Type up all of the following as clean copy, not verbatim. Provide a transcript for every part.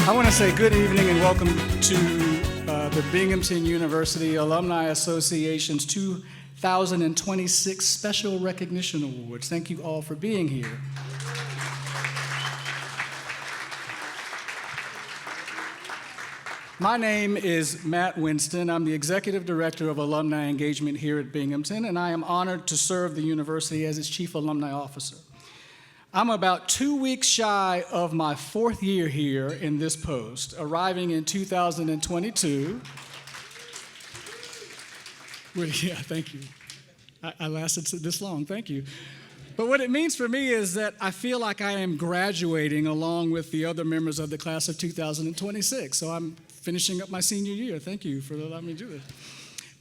I want to say good evening and welcome to the Binghamton University Alumni Association's 2026 Special Recognition Awards. Thank you all for being here. My name is Matt Winston. I'm the Executive Director of Alumni Engagement here at Binghamton, and I am honored to serve the university as its Chief Alumni Officer. I'm about 2 weeks shy of my 4th year here in this post, arriving in 2022. Yeah, thank you. I lasted this long, thank you. But what it means for me is that I feel like I am graduating along with the other members of the class of 2026. So I'm finishing up my senior year. Thank you for allowing me to do this.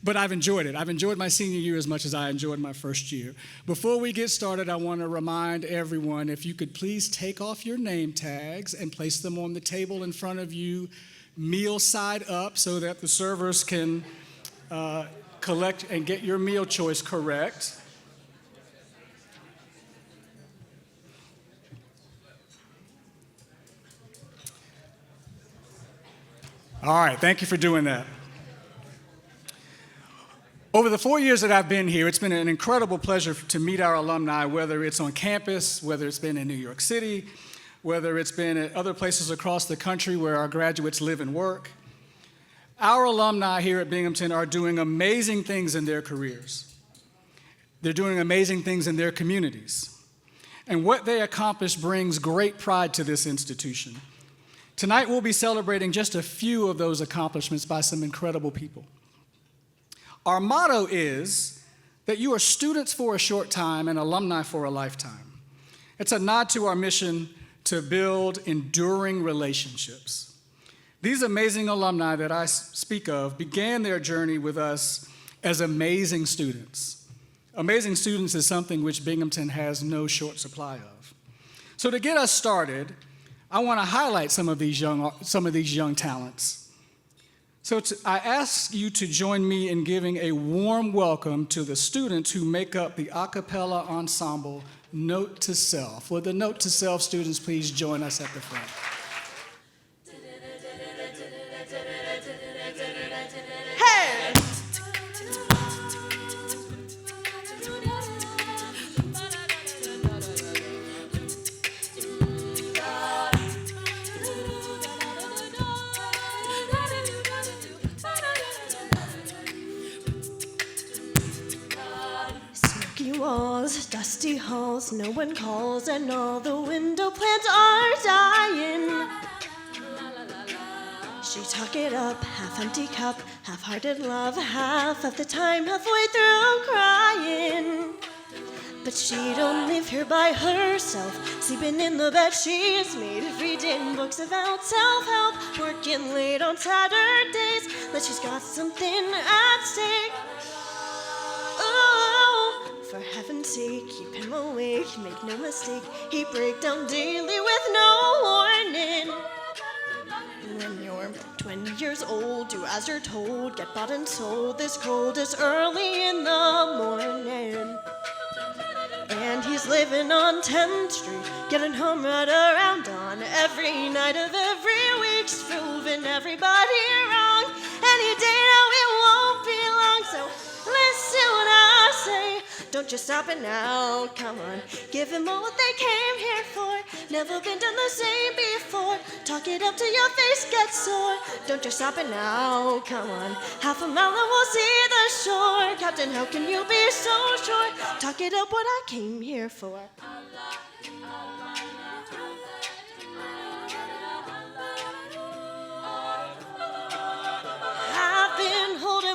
But I've enjoyed it. I've enjoyed my senior year as much as I enjoyed my first year. Before we get started, I want to remind everyone, if you could please take off your name tags and place them on the table in front of you, meal side up, so that the servers can collect and get your meal choice correct. All right, thank you for doing that. Over the 4 years that I've been here, it's been an incredible pleasure to meet our alumni, whether it's on campus, whether it's been in New York City, whether it's been at other places across the country where our graduates live and work. Our alumni here at Binghamton are doing amazing things in their careers. They're doing amazing things in their communities. And what they accomplish brings great pride to this institution. Tonight, we'll be celebrating just a few of those accomplishments by some incredible people. Our motto is that you are students for a short time and alumni for a lifetime. It's a nod to our mission to build enduring relationships. These amazing alumni that I speak of began their journey with us as amazing students. Amazing students is something which Binghamton has no short supply of. So to get us started, I want to highlight some of these young talents. So I ask you to join me in giving a warm welcome to the students who make up the a cappella ensemble Note to Self. Will the Note to Self students please join us at the front? Hey! Walls, dusty halls, no one calls, and all the window plants are dying. She talk it up, half-empty cup, half-hearted love, half of the time halfway through crying. But she don't live here by herself, sleeping in the bed she's made, reading books about self-help, working late on Saturdays, like she's got something at stake. For heaven's sake, keep him awake, make no mistake, he break down daily with no warning. When you're 20 years old, do as you're told, get bought and sold this cold, this early in the morning. And he's living on 10th Street, getting home right around dawn, every night of every week, proving everybody wrong. Any day now it won't be long, so listen what I say. Don't just stop it now, come on. Give them all what they came here for. Never been done the same before. Talk it up till your face gets sore. Don't just stop it now, come on. Half a mile and we'll see the shore. Captain, how can you be so sure? Talk it up what I came here for.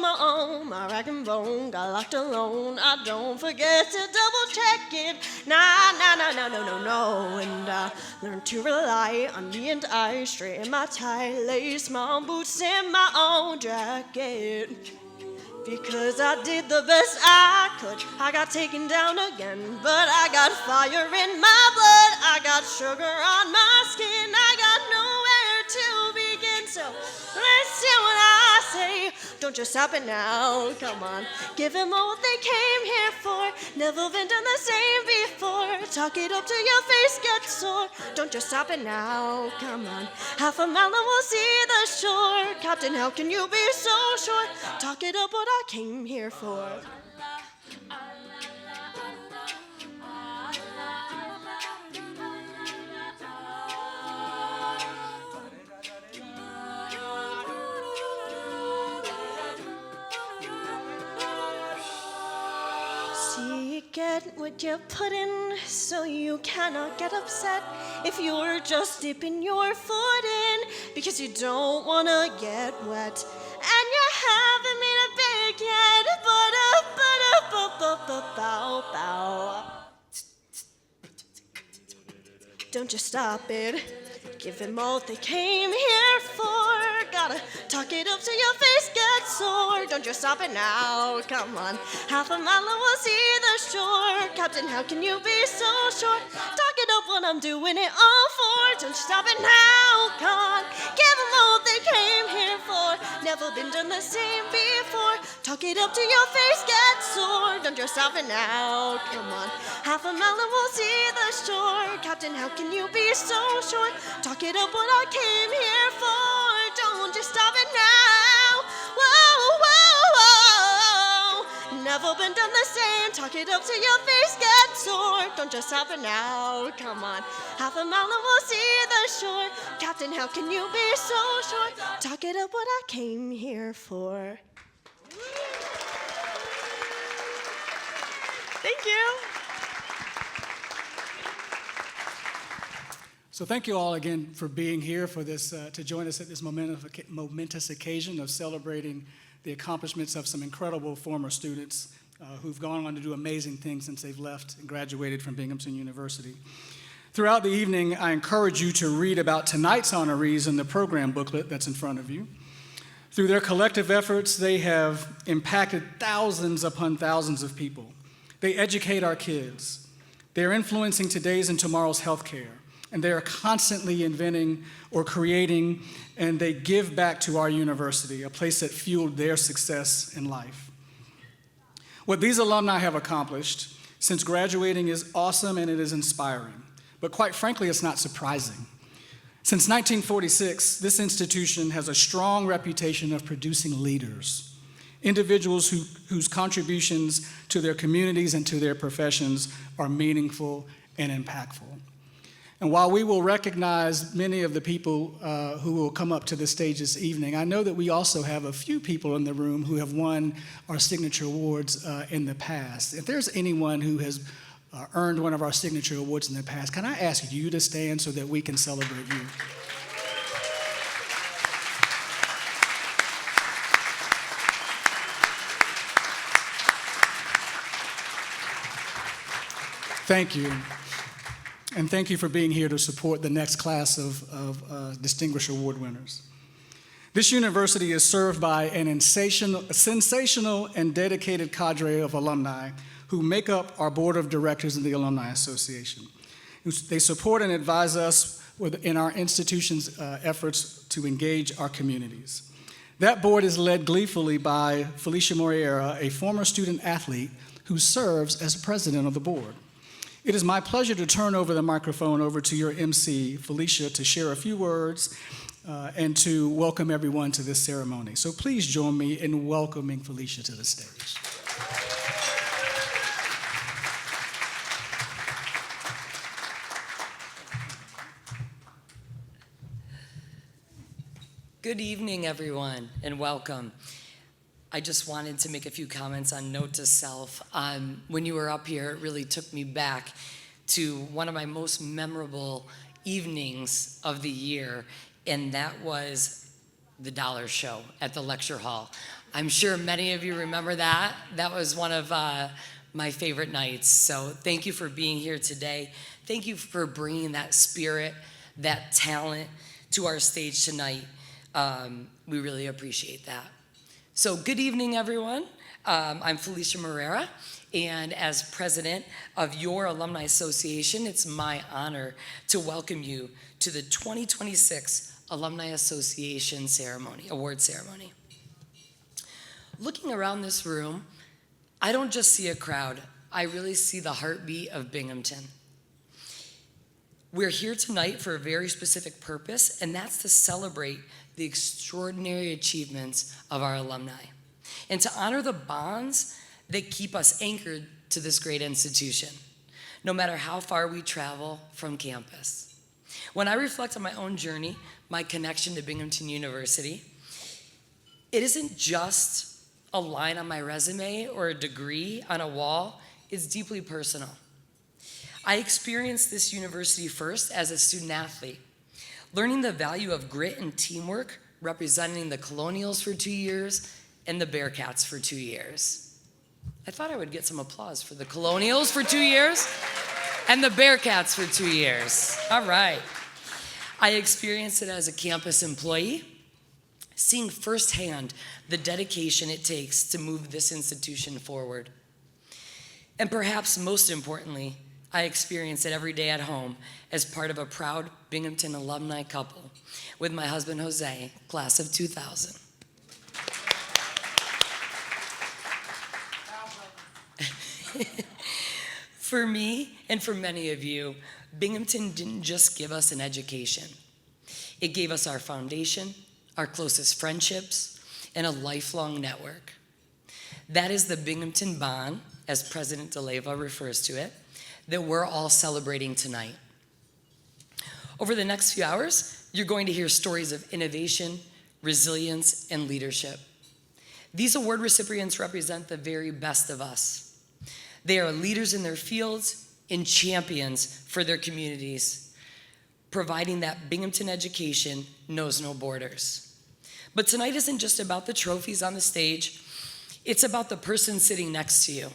My own, my rag and bone got locked alone. I don't forget to double check it. No. And I learned to rely on me and I. Straighten my tie, lace my own boots in my own jacket. Because I did the best I could. I got taken down again, but I got fire in my blood. I got sugar on my skin. I got nowhere to begin. So listen what I say. Don't just stop it now, come on. Give them all what they came here for. Never been done the same before. Talk it up till your face gets sore. Don't just stop it now, come on. Half a mile and we'll see the shore. Captain, how can you be so sure? Talk it up, what I came here for. Get what you put in, so you cannot get upset if you're just dipping your foot in because you don't wanna get wet and you haven't made it big yet. Bow. Don't just stop it. Give them all they came here for. Gotta talk it up till your face gets sore. Don't just stop it now, come on. Half a mile and we'll see the shore. Captain, how can you be so sure? Talk it up when I'm doing it all for. Don't just stop it now, come on. Give them all they came here for. Never been done the same before. Talk it up till your face gets sore. Don't just stop it now, come on. Half a mile and we'll see the shore. Captain, how can you be so sure? Talk it up what I came here for. Don't just stop it now. Whoa, whoa, whoa. Never been done the same. Talk it up till your face gets sore. Don't just stop it now. Come on. Half a mile and we'll see the shore. Captain, how can you be so sure? Talk it up what I came here for. Thank you. So thank you all again for being here for this, to join us at this momentous occasion of celebrating the accomplishments of some incredible former students who've gone on to do amazing things since they've left and graduated from Binghamton University. Throughout the evening, I encourage you to read about tonight's honorees in the program booklet that's in front of you. Through their collective efforts, they have impacted thousands upon thousands of people. They educate our kids. They're influencing today's and tomorrow's healthcare. And they are constantly inventing or creating, and they give back to our university, a place that fueled their success in life. What these alumni have accomplished since graduating is awesome and it is inspiring. But quite frankly, it's not surprising. Since 1946, this institution has a strong reputation of producing leaders, individuals whose contributions to their communities and to their professions are meaningful and impactful. And while we will recognize many of the people who will come up to the stage this evening, I know that we also have a few people in the room who have won our signature awards in the past. If there's anyone who has earned one of our signature awards in the past, can I ask you to stand so that we can celebrate you? Thank you. And thank you for being here to support the next class of Distinguished Award winners. This university is served by an sensational and dedicated cadre of alumni who make up our board of directors of the Alumni Association. They support and advise us in our institution's efforts to engage our communities. That board is led gleefully by Felicia Moreira, a former student athlete who serves as president of the board. It is my pleasure to turn over the microphone over to your MC, Felicia, to share a few words and to welcome everyone to this ceremony. So please join me in welcoming Felicia to the stage. Good evening, everyone, and welcome. I just wanted to make a few comments on note to self. When you were up here, it really took me back to one of my most memorable evenings of the year, and that was the Dollar Show at the lecture hall. I'm sure many of you remember that. That was one of my favorite nights. So thank you for being here today. Thank you for bringing that spirit, that talent to our stage tonight. We really appreciate that. So good evening, everyone. I'm Felicia Moreira, and as president of your Alumni Association, it's my honor to welcome you to the 2026 Alumni Association award ceremony. Looking around this room, I don't just see a crowd, I really see the heartbeat of Binghamton. We're here tonight for a very specific purpose, and that's to celebrate the extraordinary achievements of our alumni and to honor the bonds that keep us anchored to this great institution, no matter how far we travel from campus. When I reflect on my own journey, my connection to Binghamton University, it isn't just a line on my resume or a degree on a wall. It's deeply personal. I experienced this university first as a student athlete, learning the value of grit and teamwork, representing the Colonials for 2 years and the Bearcats for 2 years. I thought I would get some applause for the Colonials for 2 years and the Bearcats for 2 years. All right. I experienced it as a campus employee, seeing firsthand the dedication it takes to move this institution forward. And perhaps most importantly, I experience it every day at home as part of a proud Binghamton alumni couple with my husband, Jose, class of 2000. For me, and for many of you, Binghamton didn't just give us an education. It gave us our foundation, our closest friendships, and a lifelong network. That is the Binghamton bond, as President DeLeyva refers to it, that we're all celebrating tonight. Over the next few hours, you're going to hear stories of innovation, resilience, and leadership. These award recipients represent the very best of us. They are leaders in their fields and champions for their communities, providing that Binghamton education knows no borders. But tonight isn't just about the trophies on the stage. It's about the person sitting next to you.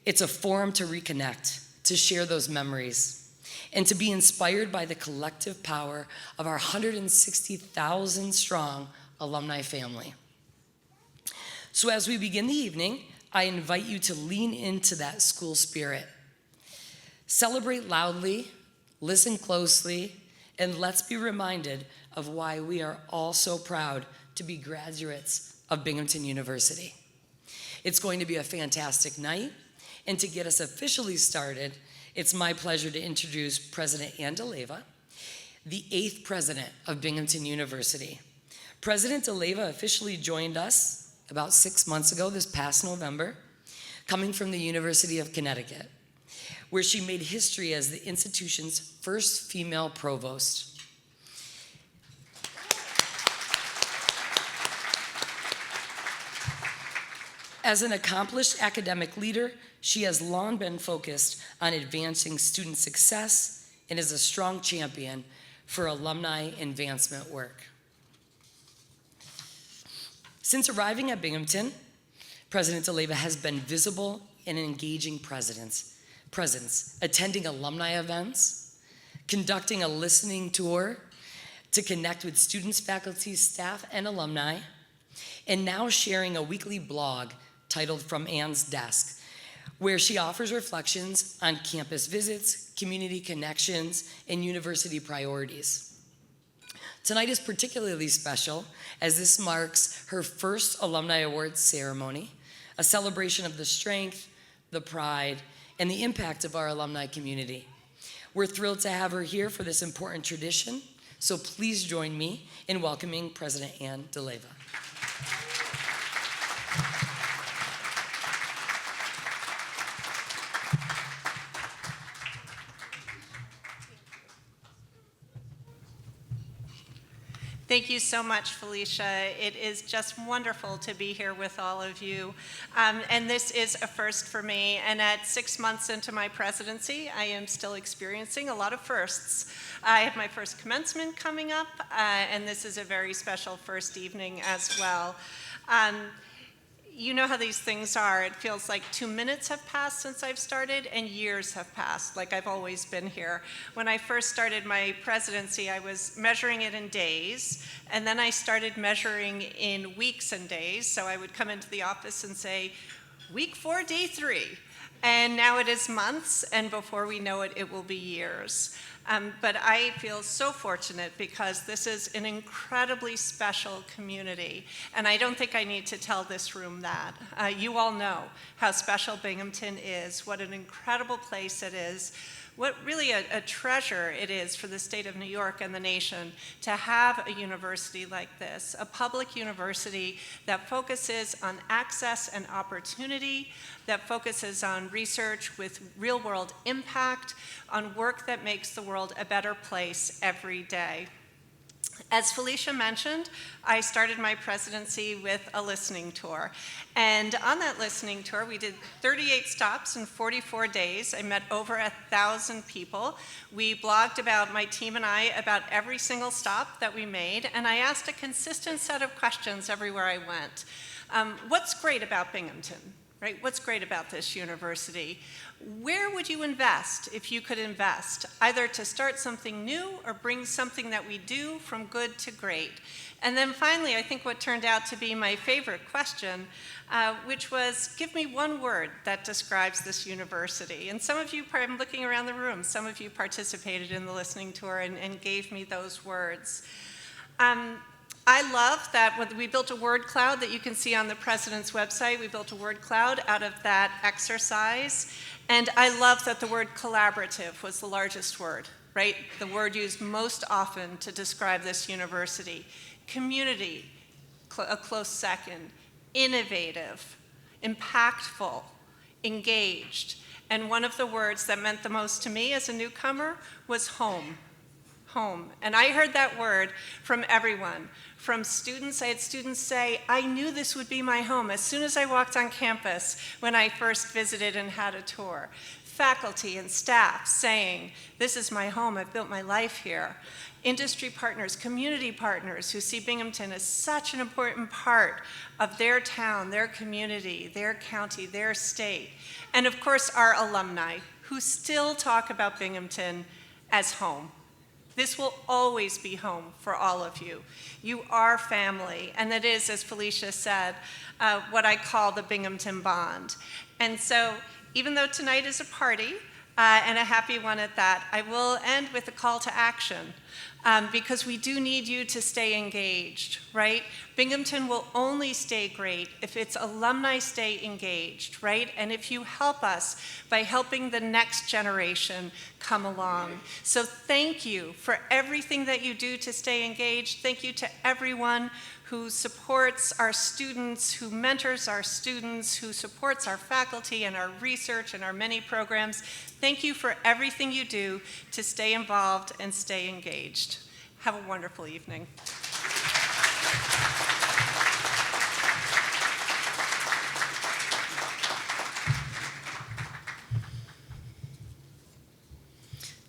It's a forum to reconnect, to share those memories, and to be inspired by the collective power of our 160,000 strong alumni family. So as we begin the evening, I invite you to lean into that school spirit. Celebrate loudly, listen closely, and let's be reminded of why we are all so proud to be graduates of Binghamton University. It's going to be a fantastic night. And to get us officially started, it's my pleasure to introduce President Ann DeLeyva, the 8th president of Binghamton University. President DeLeyva officially joined us about 6 months ago, this past November, coming from the University of Connecticut, where she made history as the institution's first female provost. As an accomplished academic leader, she has long been focused on advancing student success and is a strong champion for alumni advancement work. Since arriving at Binghamton, President DeLeyva has been visible and an engaging presence, attending alumni events, conducting a listening tour to connect with students, faculty, staff, and alumni, and now sharing a weekly blog titled From Ann's Desk, where she offers reflections on campus visits, community connections, and university priorities. Tonight is particularly special as this marks her first Alumni Awards ceremony, a celebration of the strength, the pride, and the impact of our alumni community. We're thrilled to have her here for this important tradition, so please join me in welcoming President Ann DeLeyva. Thank you so much, Felicia. It is just wonderful to be here with all of you. And this is a first for me. And at 6 months into my presidency, I am still experiencing a lot of firsts. I have my first commencement coming up, and this is a very special first evening as well. You know how these things are. It feels like 2 minutes have passed since I've started and years have passed, like I've always been here. When I first started my presidency, I was measuring it in days, and then I started measuring in weeks and days. So I would come into the office and say, week 4, day 3. And now it is months, and before we know it, it will be years. But I feel so fortunate because this is an incredibly special community. And I don't think I need to tell this room that. You all know how special Binghamton is, what an incredible place it is, what really a treasure it is for the state of New York and the nation to have a university like this, a public university that focuses on access and opportunity, that focuses on research with real-world impact, on work that makes the world a better place every day. As Felicia mentioned, I started my presidency with a listening tour. And on that listening tour, we did 38 stops in 44 days. I met over 1,000 people. We blogged about, my team and I, about every single stop that we made. And I asked a consistent set of questions everywhere I went. What's great about Binghamton? Right? What's great about this university? Where would you invest if you could invest, either to start something new or bring something that we do from good to great? And then finally, I think what turned out to be my favorite question, which was, give me one word that describes this university. And some of you, I'm looking around the room, some of you participated in the listening tour and gave me those words. I love that when we built a word cloud that you can see on the president's website. We built a word cloud out of that exercise. And I love that the word collaborative was the largest word, right? The word used most often to describe this university. Community, a close second. Innovative, impactful, engaged. And one of the words that meant the most to me as a newcomer was home. Home. And I heard that word from everyone. From students, I had students say, I knew this would be my home as soon as I walked on campus when I first visited and had a tour. Faculty and staff saying, this is my home, I've built my life here. Industry partners, community partners who see Binghamton as such an important part of their town, their community, their county, their state. And of course, our alumni who still talk about Binghamton as home. This will always be home for all of you. You are family, and that is, as Felicia said, what I call the Binghamton bond. And so, even though tonight is a party, and a happy one at that, I will end with a call to action. Because we do need you to stay engaged, right? Binghamton will only stay great if its alumni stay engaged, right? And if you help us by helping the next generation come along. So thank you for everything that you do to stay engaged. Thank you to everyone who supports our students, who mentors our students, who supports our faculty and our research and our many programs. Thank you for everything you do to stay involved and stay engaged. Have a wonderful evening.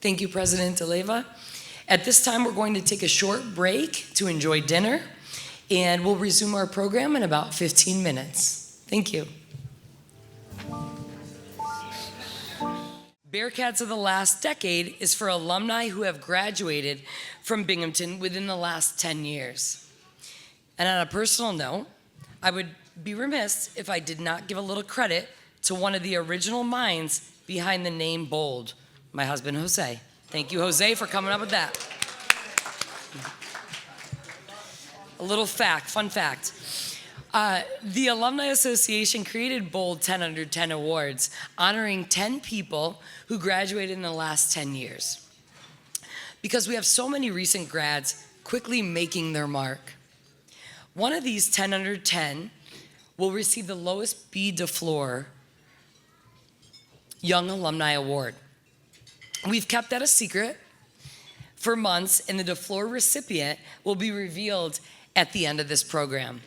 Thank you, President DeLeyva. At this time, we're going to take a short break to enjoy dinner, and we'll resume our program in about 15 minutes. Thank you. BEARCATS of the last decade is for alumni who have graduated from Binghamton within the last 10 years. And on a personal note, I would be remiss if I did not give a little credit to one of the original minds behind the name BOLD, my husband, Jose. Thank you, Jose, for coming up with that. A little fact, fun fact. The Alumni Association created BOLD 10 Under 10 Awards, honoring 10 people who graduated in the last 10 years. Because we have so many recent grads quickly making their mark. One of these 10 Under 10 will receive the lowest B de Fleur Young Alumni Award. We've kept that a secret for months, and the de Fleur recipient will be revealed at the end of this program.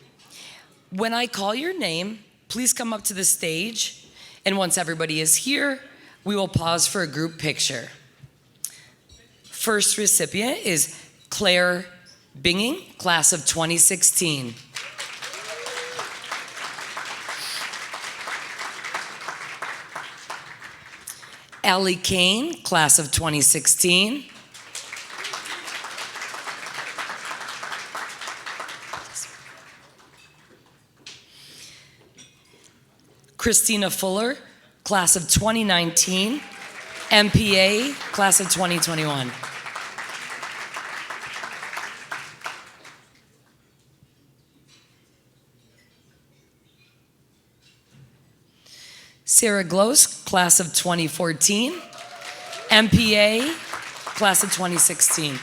When I call your name, please come up to the stage, and once everybody is here, we will pause for a group picture. First recipient is Clare Biging, class of 2016. Cain, class of 2016. Christina Fuller, class of 2019. MPA, class of 2021. Sarah Glose, class of 2014. MPA, class of 2016.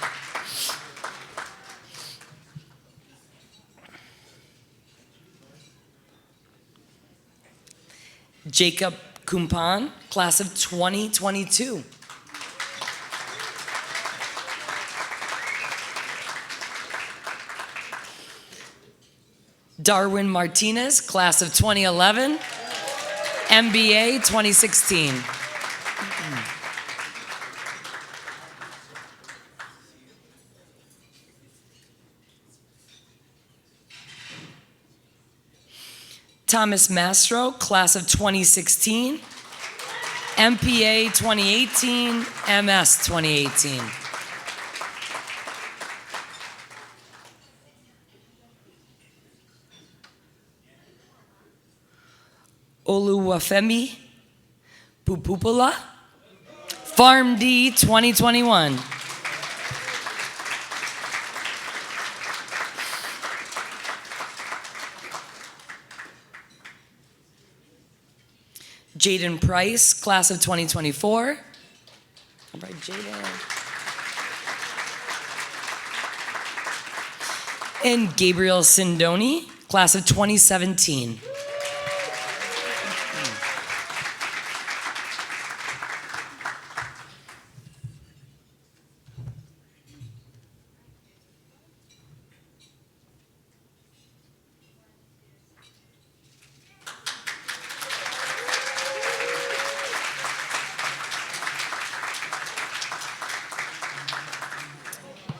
Jacob Kumpon, class of 2022. Darwin Martinez, class of 2011. MBA 2016. Thomas Mastro, class of 2016. MPA 2018, MS 2018. Oluwafemi Popoola, PharmD 2021. Jaiden Price, class of 2024. All right, Jaiden. And Gabrael Sindoni, class of 2017.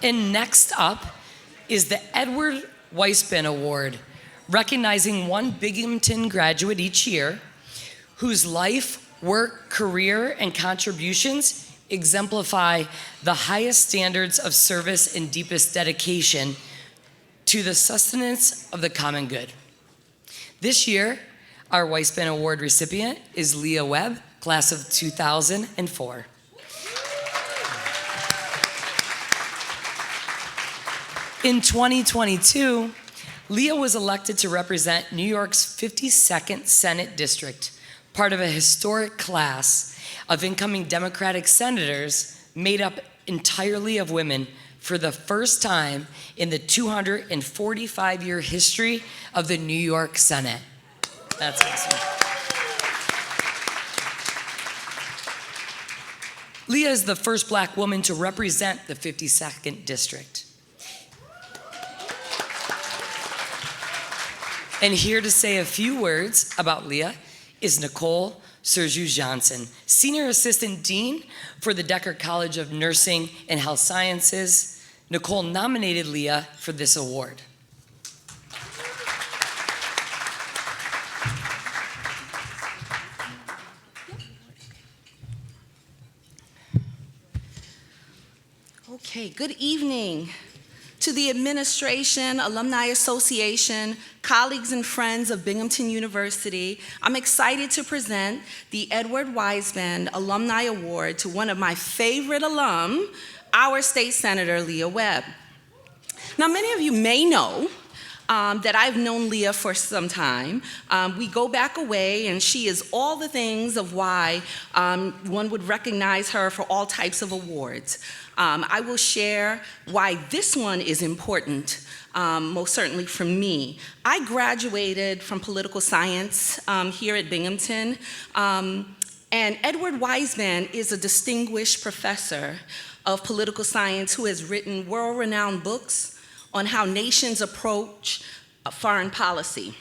And next up is the Edward WEISBAND Award, recognizing one Binghamton graduate each year whose life, work, career, and contributions exemplify the highest standards of service and deepest dedication to the sustenance of the common good. This year, our WEISBAND Award recipient is Lea Webb, class of 2004. In 2022, Lea was elected to represent New York's 52nd Senate District, part of a historic class of incoming Democratic senators made up entirely of women for the first time in the 245-year history of the New York Senate. That's awesome. Lea is the first Black woman to represent the 52nd District. And here to say a few words about Lea is Nicole Sergiu-Johnson, Senior Assistant Dean for the Decker College of Nursing and Health Sciences. Nicole nominated Lea for this award. Okay, good evening to the administration, Alumni Association, colleagues and friends of Binghamton University. I'm excited to present the Edward WEISBAND Alumni Award to one of my favorite alum, our state senator, Lea Webb. Now, many of you may know that I've known Lea for some time. We go back a way, and she is all the things of why one would recognize her for all types of awards. I will share why this one is important, most certainly for me. I graduated from political science here at Binghamton, and Edward WEISBAND is a distinguished professor of political science who has written world-renowned books on how nations approach foreign policy.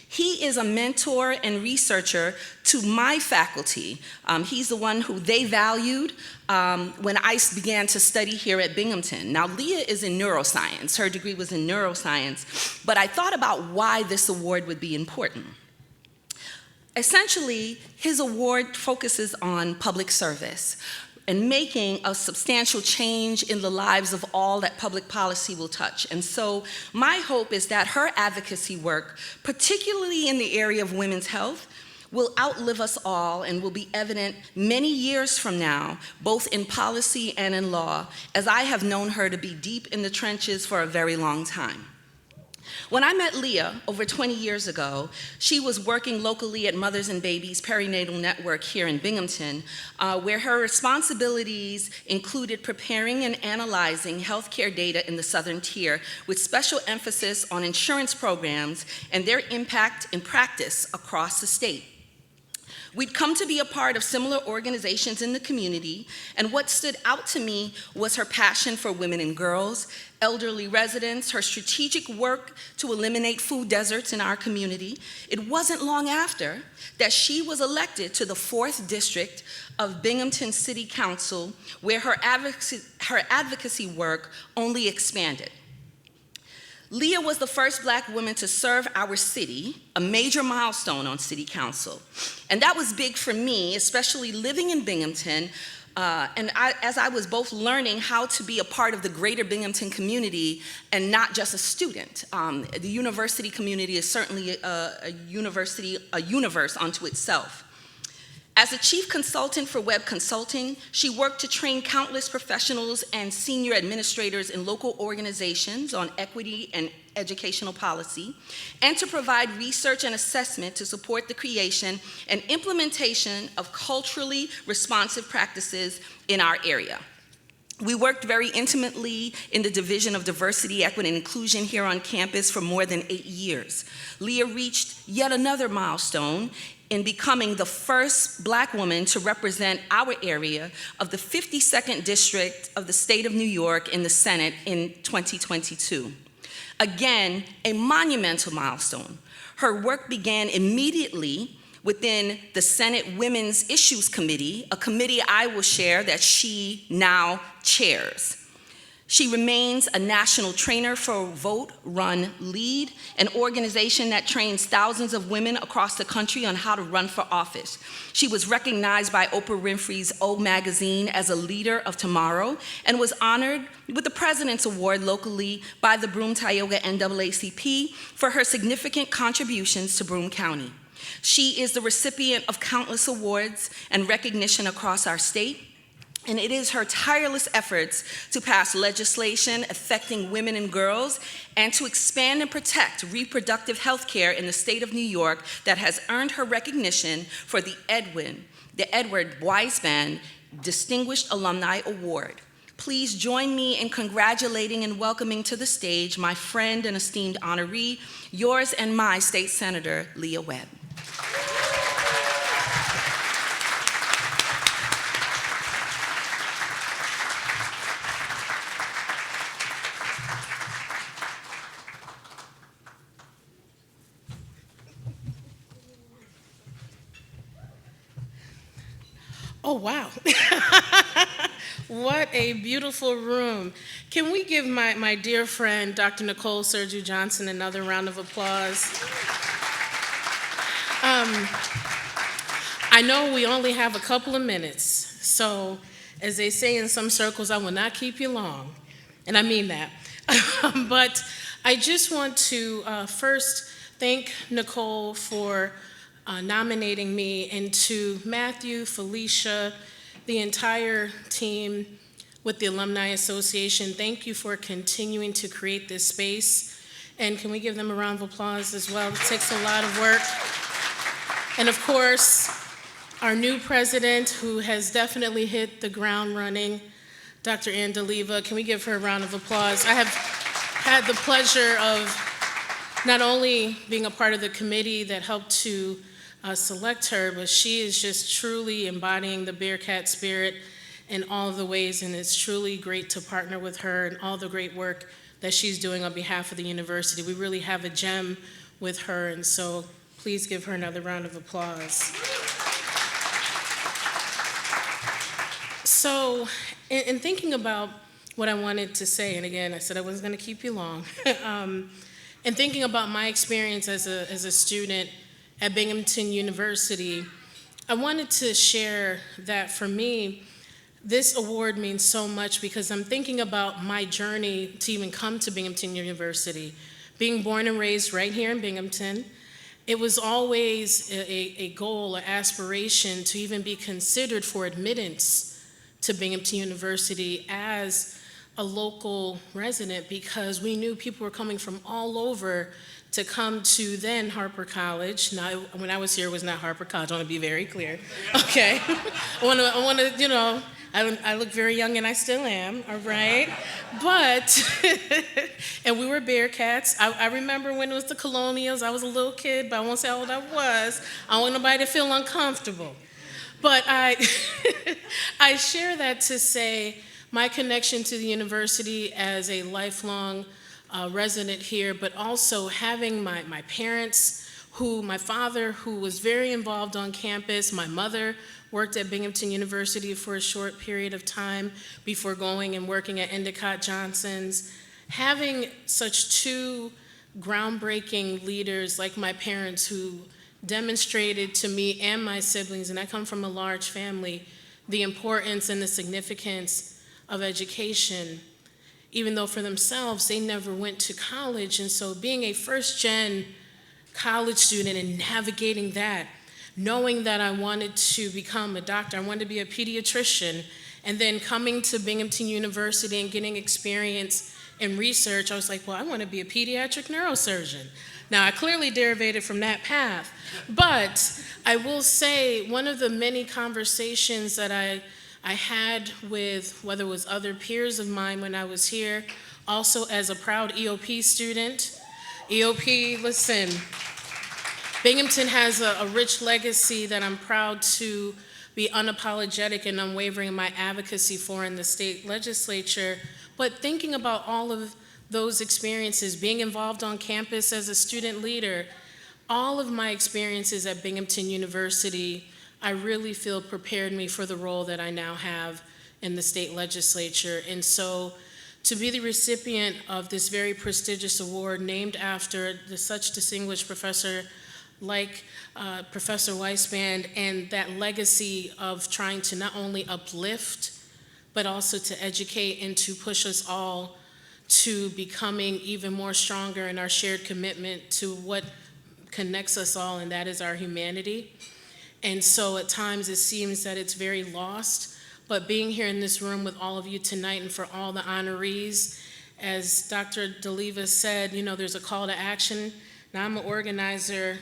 He is a mentor and researcher to my faculty. He's the one who they valued when I began to study here at Binghamton. Now, Lea is in neuroscience. Her degree was in neuroscience, but I thought about why this award would be important. Essentially, his award focuses on public service and making a substantial change in the lives of all that public policy will touch. And so my hope is that her advocacy work, particularly in the area of women's health, will outlive us all and will be evident many years from now, both in policy and in law, as I have known her to be deep in the trenches for a very long time. When I met Lea over 20 years ago, she was working locally at Mothers and Babies Perinatal Network here in Binghamton, where her responsibilities included preparing and analyzing healthcare data in the Southern Tier, with special emphasis on insurance programs and their impact in practice across the state. We'd come to be a part of similar organizations in the community, and what stood out to me was her passion for women and girls, elderly residents, her strategic work to eliminate food deserts in our community. It wasn't long after that she was elected to the 4th District of Binghamton City Council, where her advocacy work only expanded. Lea was the first Black woman to serve our city, a major milestone on City Council. And that was big for me, especially living in Binghamton, as I was both learning how to be a part of the greater Binghamton community and not just a student. The university community is certainly a universe unto itself. As a chief consultant for Webb Consulting, she worked to train countless professionals and senior administrators in local organizations on equity and educational policy, and to provide research and assessment to support the creation and implementation of culturally responsive practices in our area. We worked very intimately in the Division of Diversity, Equity, and Inclusion here on campus for more than 8 years. Lea reached yet another milestone in becoming the first Black woman to represent our area of the 52nd District of the state of New York in the Senate in 2022. Again, a monumental milestone. Her work began immediately within the Senate Women's Issues Committee, a committee I will share that she now chairs. She remains a national trainer for Vote, Run, Lead, an organization that trains thousands of women across the country on how to run for office. She was recognized by Oprah Winfrey's O magazine as a leader of tomorrow and was honored with the President's Award locally by the Broome-Tioga NAACP for her significant contributions to Broome County. She is the recipient of countless awards and recognition across our state, and it is her tireless efforts to pass legislation affecting women and girls and to expand and protect reproductive health care in the state of New York that has earned her recognition for the Edward WEISBAND Distinguished Alumni Award. Please join me in congratulating and welcoming to the stage my friend and esteemed honoree, yours and my State Senator, Lea Webb. Oh, wow. What a beautiful room. Can we give my dear friend, Dr. Nicole Sergio Johnson, another round of applause? I know we only have a couple of minutes, so as they say in some circles, I will not keep you long, and I mean that. But I just want to first thank Nicole for nominating me, and to Matthew, Felicia, the entire team with the Alumni Association, thank you for continuing to create this space. And can we give them a round of applause as well? It takes a lot of work. And of course, our new president, who has definitely hit the ground running, Dr. Ann DeLeva. Can we give her a round of applause? I have had the pleasure of not only being a part of the committee that helped to select her, but she is just truly embodying the BEARCATS spirit in all of the ways, and it's truly great to partner with her and all the great work that she's doing on behalf of the university. We really have a gem with her, and so please give her another round of applause. So, in thinking about what I wanted to say, and again, I said I wasn't going to keep you long, and thinking about my experience as a student at Binghamton University, I wanted to share that for me, this award means so much because I'm thinking about my journey to even come to Binghamton University, being born and raised right here in Binghamton, it was always a goal, an aspiration to even be considered for admittance to Binghamton University as a local resident, because we knew people were coming from all over to come to then Harper College. Now, when I was here, it was not Harper College. I want to be very clear. Okay, I want to, you know, I look very young, and I still am. All right, but and we were Bearcats. I remember when it was the Colonials. I was a little kid, but I won't say how old I was. I don't want nobody to feel uncomfortable. But I share that to say my connection to the university as a lifelong resident here, but also having my parents, my father, who was very involved on campus, my mother worked at Binghamton University for a short period of time before going and working at Endicott Johnson's. Having such two groundbreaking leaders like my parents who demonstrated to me and my siblings, and I come from a large family, the importance and the significance of education, even though for themselves they never went to college. And so being a first-gen college student and navigating that, knowing that I wanted to become a doctor, I wanted to be a pediatrician, and then coming to Binghamton University and getting experience in research, I was like, well, I want to be a pediatric neurosurgeon. Now, I clearly derivated from that path, but I will say one of the many conversations that I had with, whether it was other peers of mine when I was here, also as a proud EOP student. EOP, listen, Binghamton has a rich legacy that I'm proud to be unapologetic and unwavering in my advocacy for in the state legislature. But thinking about all of those experiences, being involved on campus as a student leader, all of my experiences at Binghamton University, I really feel prepared me for the role that I now have in the state legislature. And so to be the recipient of this very prestigious award named after such distinguished professor like Professor WEISBAND, and that legacy of trying to not only uplift, but also to educate and to push us all to becoming even more stronger in our shared commitment to what connects us all, and that is our humanity. And so at times it seems that it's very lost, but being here in this room with all of you tonight and for all the honorees, as Dr. DeLiva said, you know, there's a call to action. Now, I'm an organizer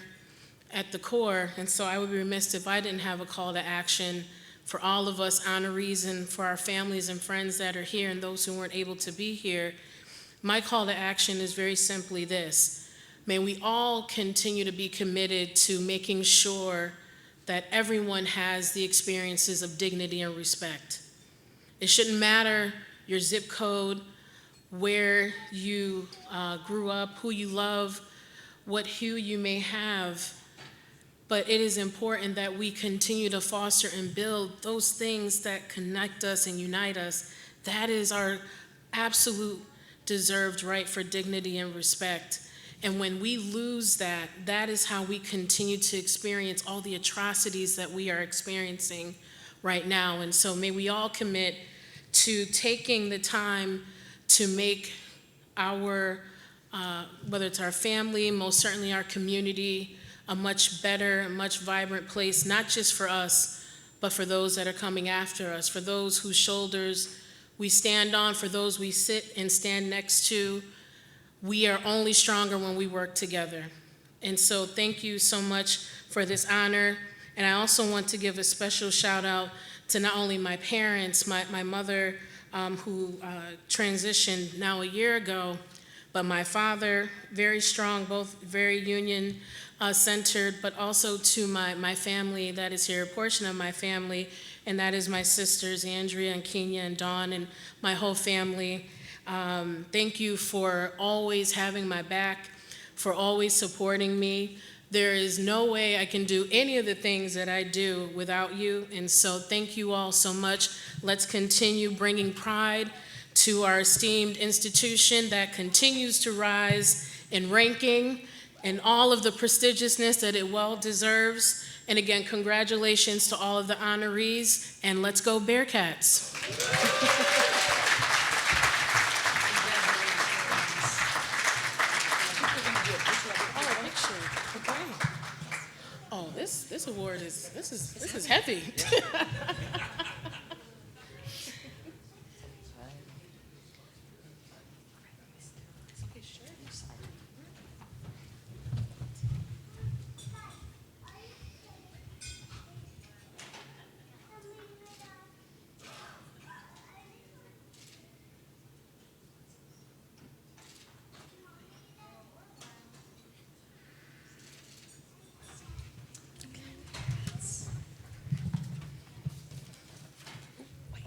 at the core, and so I would be remiss if I didn't have a call to action for all of us honorees and for our families and friends that are here and those who weren't able to be here. My call to action is very simply this: may we all continue to be committed to making sure that everyone has the experiences of dignity and respect. It shouldn't matter your zip code, where you grew up, who you love, what hue you may have, but it is important that we continue to foster and build those things that connect us and unite us. That is our absolute deserved right for dignity and respect. And when we lose that, that is how we continue to experience all the atrocities that we are experiencing right now. And so may we all commit to taking the time to make our, whether it's our family, most certainly our community, a much better, a much vibrant place, not just for us, but for those that are coming after us, for those whose shoulders we stand on, for those we sit and stand next to. We are only stronger when we work together. And so thank you so much for this honor. And I also want to give a special shout out to not only my parents, my mother who transitioned now a year ago, but my father, very strong, both very union centered, but also to my family that is here, a portion of my family, and that is my sisters, Andrea and Kenya and Dawn, and my whole family. Thank you for always having my back, for always supporting me. There is no way I can do any of the things that I do without you, and so thank you all so much. Let's continue bringing pride to our esteemed institution that continues to rise in ranking and all of the prestigiousness that it well deserves. And again, congratulations to all of the honorees, and let's go Bearcats. this award is heavy.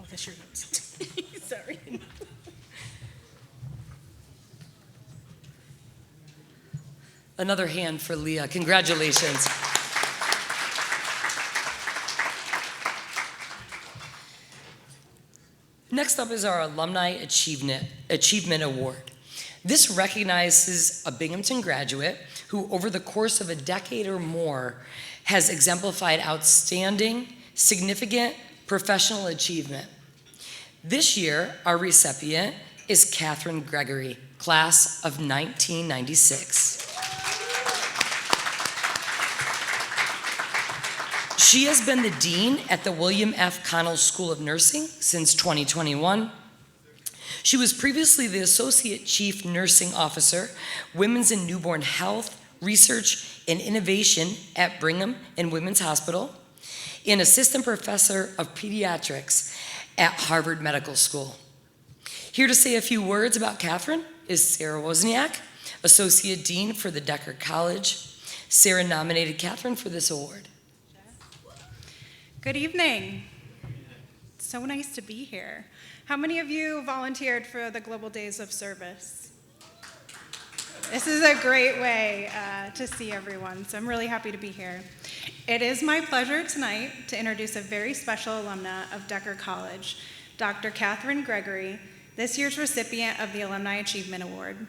Oh, that's your notes. Sorry. Another hand for Lea. Congratulations. Next up is our Alumni Achievement Award. This recognizes a Binghamton graduate who, over the course of a decade or more, has exemplified outstanding, significant professional achievement. This year, our recipient is Katherine Gregory, class of 1996. She has been the dean at the William F. Connell School of Nursing since 2021. She was previously the Associate Chief Nursing Officer, Women's and Newborn Health, Research and Innovation at Brigham and Women's Hospital, and Assistant Professor of Pediatrics at Harvard Medical School. Here to say a few words about Katherine is Sarah Wozniak, Associate Dean for the Decker College. Sarah nominated Katherine for this award. Good evening. So nice to be here. How many of you volunteered for the Global Days of Service? This is a great way to see everyone, so I'm really happy to be here. It is my pleasure tonight to introduce a very special alumna of Decker College, Dr. Katherine Gregory, this year's recipient of the Alumni Achievement Award.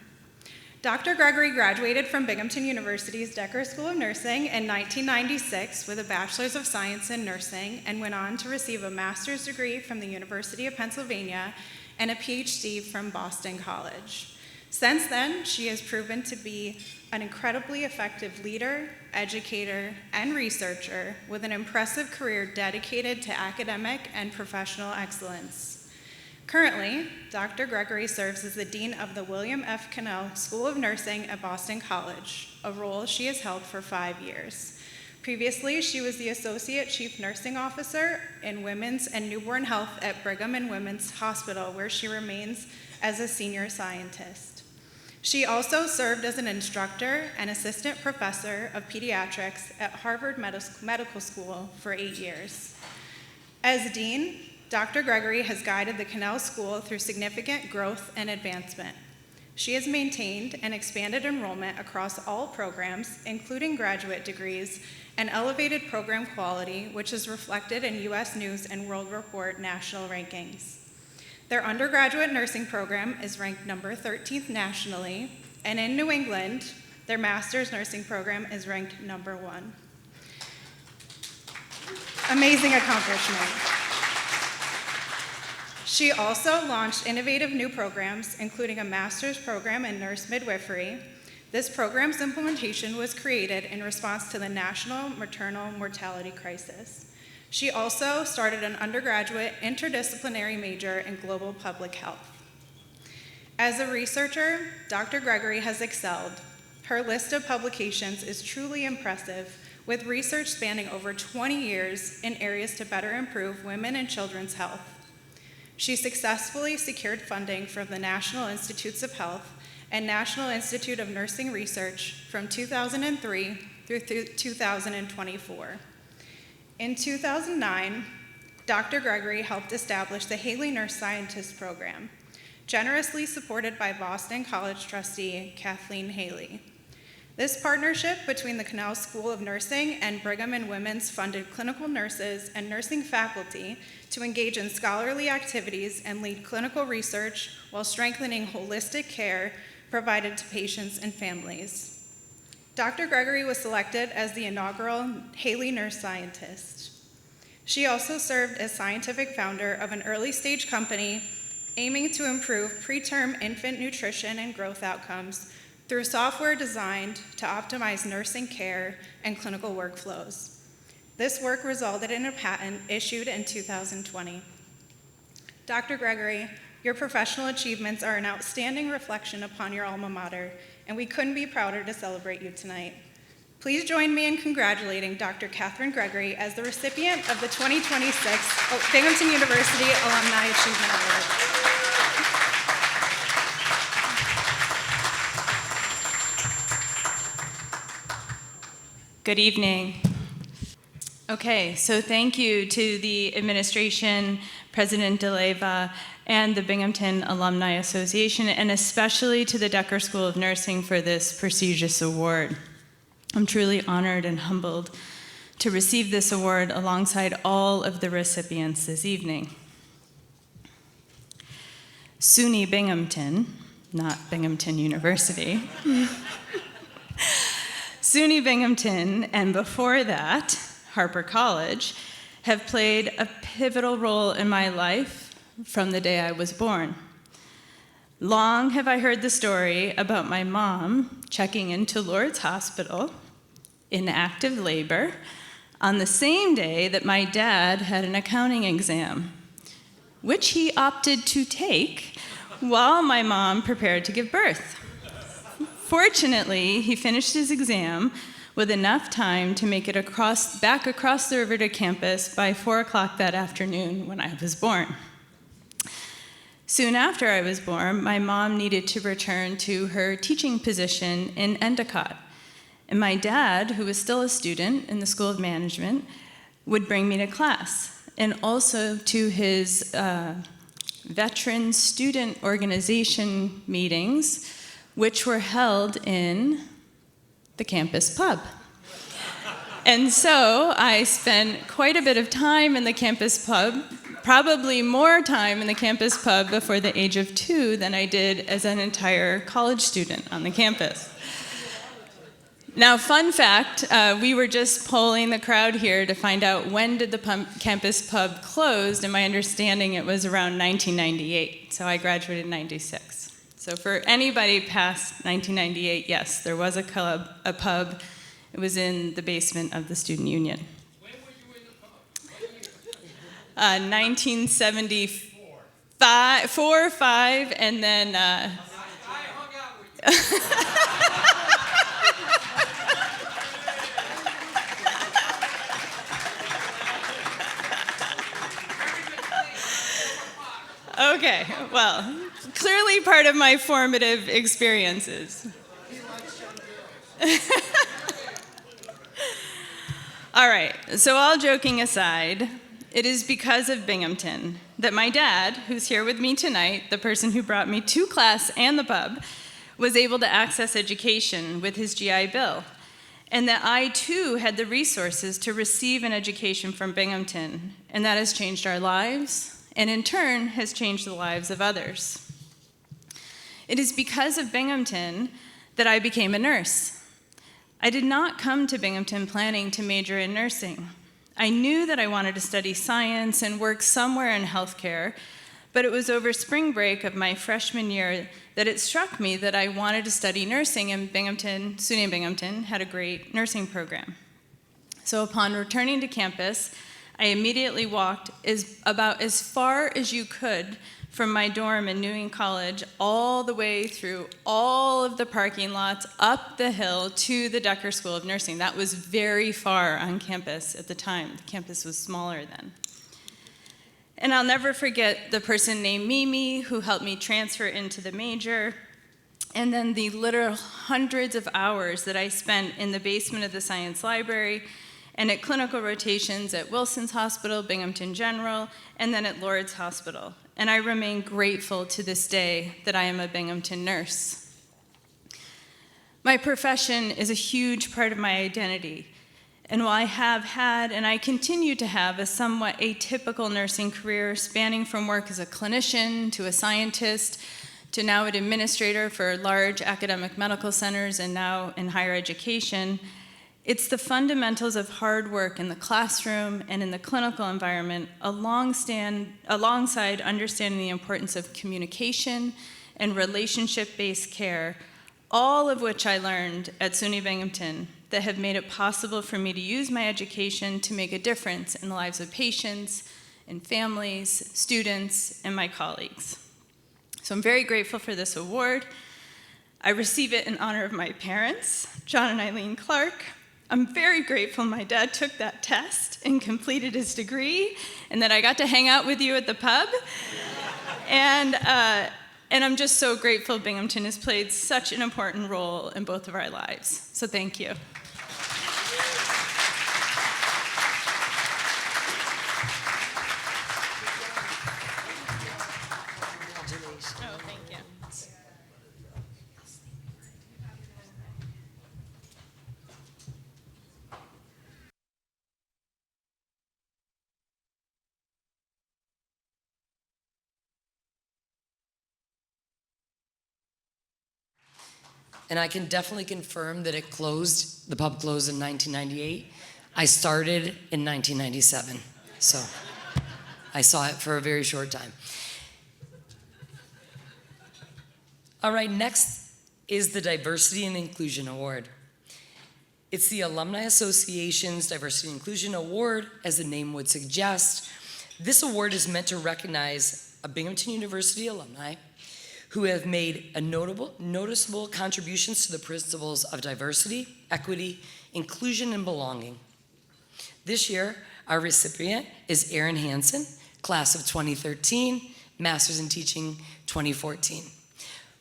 Dr. Gregory graduated from Binghamton University's Decker School of Nursing in 1996 with a Bachelor's of Science in Nursing and went on to receive a master's degree from the University of Pennsylvania and a PhD from Boston College. Since then, she has proven to be an incredibly effective leader, educator, and researcher with an impressive career dedicated to academic and professional excellence. Currently, Dr. Gregory serves as the Dean of the William F. Connell School of Nursing at Boston College, a role she has held for 5 years. Previously, she was the Associate Chief Nursing Officer in Women's and Newborn Health at Brigham and Women's Hospital, where she remains as a senior scientist. She also served as an instructor and assistant professor of pediatrics at Harvard Medical School for 8 years. As Dean, Dr. Gregory has guided the Connell School through significant growth and advancement. She has maintained and expanded enrollment across all programs, including graduate degrees, and elevated program quality, which is reflected in U.S. News and World Report national rankings. Their undergraduate nursing program is ranked number 13th nationally, and in New England, their master's nursing program is ranked number 1. Amazing accomplishment. She also launched innovative new programs, including a master's program in nurse midwifery. This program's implementation was created in response to the national maternal mortality crisis. She also started an undergraduate interdisciplinary major in global public health. As a researcher, Dr. Gregory has excelled. Her list of publications is truly impressive, with research spanning over 20 years in areas to better improve women and children's health. She successfully secured funding from the National Institutes of Health and National Institute of Nursing Research from 2003 through 2024. In 2009, Dr. Gregory helped establish the Haley Nurse Scientist Program, generously supported by Boston College trustee Kathleen Haley. This partnership between the Connell School of Nursing and Brigham and Women's funded clinical nurses and nursing faculty to engage in scholarly activities and lead clinical research while strengthening holistic care provided to patients and families. Dr. Gregory was selected as the inaugural Haley Nurse Scientist. She also served as scientific founder of an early-stage company aiming to improve preterm infant nutrition and growth outcomes through software designed to optimize nursing care and clinical workflows. This work resulted in a patent issued in 2020. Dr. Gregory, your professional achievements are an outstanding reflection upon your alma mater, and we couldn't be prouder to celebrate you tonight. Please join me in congratulating Dr. Katherine Gregory as the recipient of the 2026 Binghamton University Alumni Achievement Award. Good evening. Okay, so thank you to the administration, President DeLeyva, and the Binghamton Alumni Association, and especially to the Decker School of Nursing for this prestigious award. I'm truly honored and humbled to receive this award alongside all of the recipients this evening. SUNY Binghamton, not Binghamton University, SUNY Binghamton, and before that, Harper College, have played a pivotal role in my life from the day I was born. Long have I heard the story about my mom checking into Lourdes Hospital in active labor on the same day that my dad had an accounting exam, which he opted to take while my mom prepared to give birth. Fortunately, he finished his exam with enough time to make it back across the river to campus by 4 o'clock that afternoon when I was born. Soon after I was born, my mom needed to return to her teaching position in Endicott. And my dad, who was still a student in the School of Management, would bring me to class, and also to his veteran student organization meetings, which were held in the campus pub. And so I spent quite a bit of time in the campus pub, probably more time in the campus pub before the age of 2 than I did as an entire college student on the campus. Now, fun fact, we were just polling the crowd here to find out when did the campus pub close, and my understanding it was around 1998, so I graduated in 96. So for anybody past 1998, yes, there was a pub. It was in the basement of the Student Union. When were you in the pub? 1974, 4 or 5, and then... I hung out with you. Okay, well, clearly part of my formative experiences. All right, so all joking aside, it is because of Binghamton that my dad, who's here with me tonight, the person who brought me to class and the pub, was able to access education with his GI Bill, and that I too had the resources to receive an education from Binghamton, and that has changed our lives, and in turn has changed the lives of others. It is because of Binghamton that I became a nurse. I did not come to Binghamton planning to major in nursing. I knew that I wanted to study science and work somewhere in healthcare, but it was over spring break of my freshman year that it struck me that I wanted to study nursing, and Binghamton, SUNY Binghamton, had a great nursing program. So upon returning to campus, I immediately walked about as far as you could from my dorm in Newing College all the way through all of the parking lots up the hill to the Decker School of Nursing. That was very far on campus at the time. The campus was smaller then. And I'll never forget the person named Mimi who helped me transfer into the major, and then the literal hundreds of hours that I spent in the basement of the science library and at clinical rotations at Wilson's Hospital, Binghamton General, and then at Lourdes Hospital. And I remain grateful to this day that I am a Binghamton nurse. My profession is a huge part of my identity. And while I have had, and I continue to have, a somewhat atypical nursing career spanning from work as a clinician to a scientist to now an administrator for large academic medical centers and now in higher education, it's the fundamentals of hard work in the classroom and in the clinical environment alongside understanding the importance of communication and relationship-based care, all of which I learned at SUNY Binghamton that have made it possible for me to use my education to make a difference in the lives of patients and families, students, and my colleagues. So I'm very grateful for this award. I receive it in honor of my parents, John and Eileen Clark. I'm very grateful my dad took that test and completed his degree, and that I got to hang out with you at the pub. And I'm just so grateful Binghamton has played such an important role in both of our lives. So thank you. Oh, thank you. And I can definitely confirm that it closed, the pub closed in 1998. I started in 1997, so I saw it for a very short time. All right, next is the Diversity and Inclusion Award. It's the Alumni Association's Diversity and Inclusion Award, as the name would suggest. This award is meant to recognize a Binghamton University alumni who have made a noticeable contributions to the principles of diversity, equity, inclusion, and belonging. This year, our recipient is Erin Hansen, class of 2013, Master's in Teaching 2014,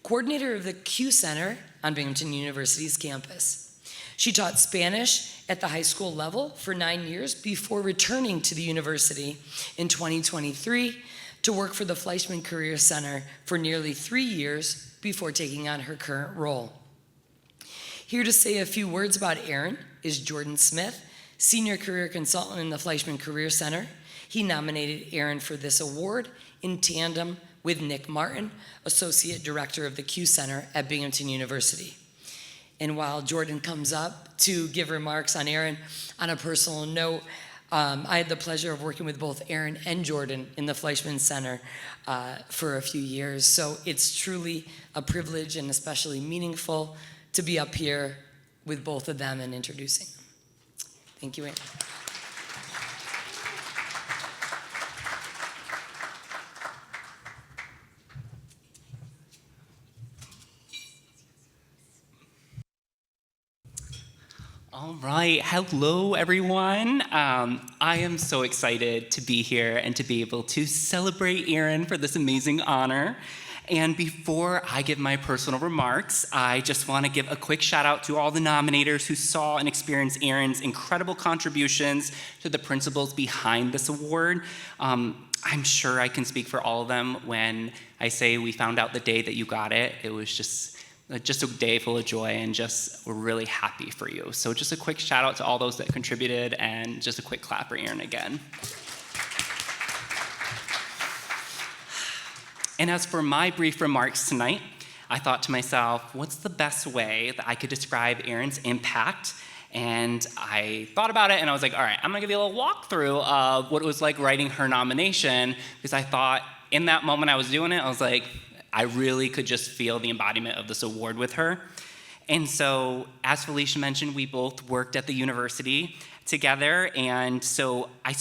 coordinator of the Q Center on Binghamton University's campus. She taught Spanish at the high school level for 9 years before returning to the university in 2023 to work for the Fleischman Career Center for nearly 3 years before taking on her current role. Here to say a few words about Erin is Jordan Smith, Senior Career Consultant in the Fleischman Career Center. He nominated Erin for this award in tandem with Nick Martin, Associate Director of the Q Center at Binghamton University. And while Jordan comes up to give remarks on Erin, on a personal note, I had the pleasure of working with both Erin and Jordan in the Fleischman Center for a few years. So it's truly a privilege and especially meaningful to be up here with both of them and introducing them. Thank you, Erin. All right, hello everyone. I am so excited to be here and to be able to celebrate Erin for this amazing honor. And before I give my personal remarks, I just want to give a quick shout out to all the nominators who saw and experienced Erin's incredible contributions to the principles behind this award. I'm sure I can speak for all of them when I say we found out the day that you got it. It was just a day full of joy, and we're really happy for you. So just a quick shout out to all those that contributed, and just a quick clap for Erin again. And as for my brief remarks tonight, I thought to myself, what's the best way that I could describe Erin's impact? And I thought about it, and I was like, all right, I'm gonna give you a little walkthrough of what it was like writing her nomination, because I thought in that moment I was doing it, I was like, I really could just feel the embodiment of this award with her. And so, as Felicia mentioned, we both worked at the university together, and so I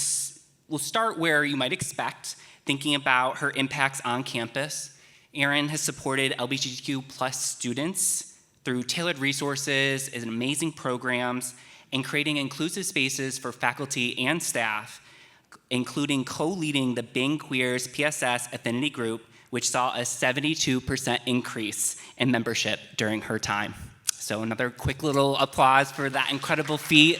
will start where you might expect, thinking about her impacts on campus. Erin has supported LGBTQ+ students through tailored resources and amazing programs, and creating inclusive spaces for faculty and staff, including co-leading the Bing Queers PSS Affinity Group, which saw a 72% increase in membership during her time. So another quick little applause for that incredible feat.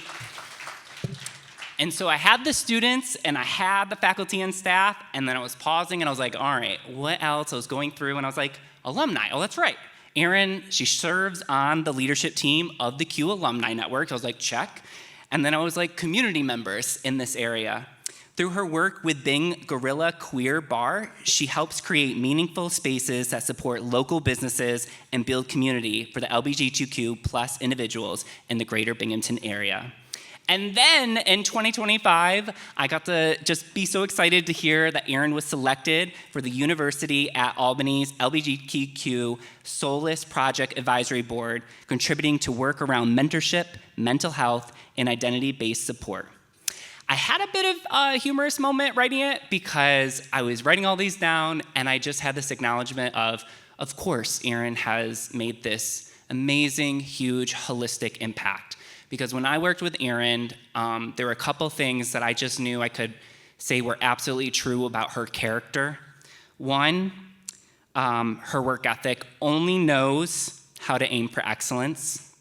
And so I had the students, and I had the faculty and staff, and then I was pausing, and I was like, all right, what else? I was going through, and I was like, alumni, oh, that's right. Erin, she serves on the leadership team of the Q Alumni Network. I was like, check. And then I was like, community members in this area. Through her work with Bing Gorilla Queer Bar, she helps create meaningful spaces that support local businesses and build community for the LGBTQ+ individuals in the greater Binghamton area. And then in 2025, I got to just be so excited to hear that Erin was selected for the University at Albany's LGBTQ Soulless Project Advisory Board, contributing to work around mentorship, mental health, and identity-based support. I had a bit of a humorous moment writing it because I was writing all these down and I just had this acknowledgement of course, Erin has made this amazing, huge, holistic impact. Because when I worked with Erin, there were a couple things that I just knew I could say were absolutely true about her character. One, her work ethic only knows how to aim for excellence.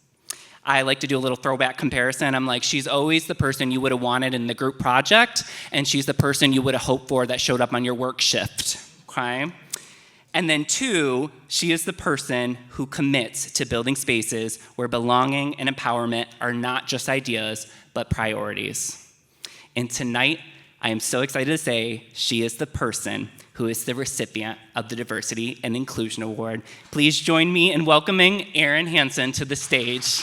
I like to do a little throwback comparison. I'm like, she's always the person you would have wanted in the group project, and she's the person you would have hoped for that showed up on your work shift, okay? And then two, she is the person who commits to building spaces where belonging and empowerment are not just ideas, but priorities. And tonight, I am so excited to say she is the person who is the recipient of the Diversity and Inclusion Award. Please join me in welcoming Erin Hansen to the stage.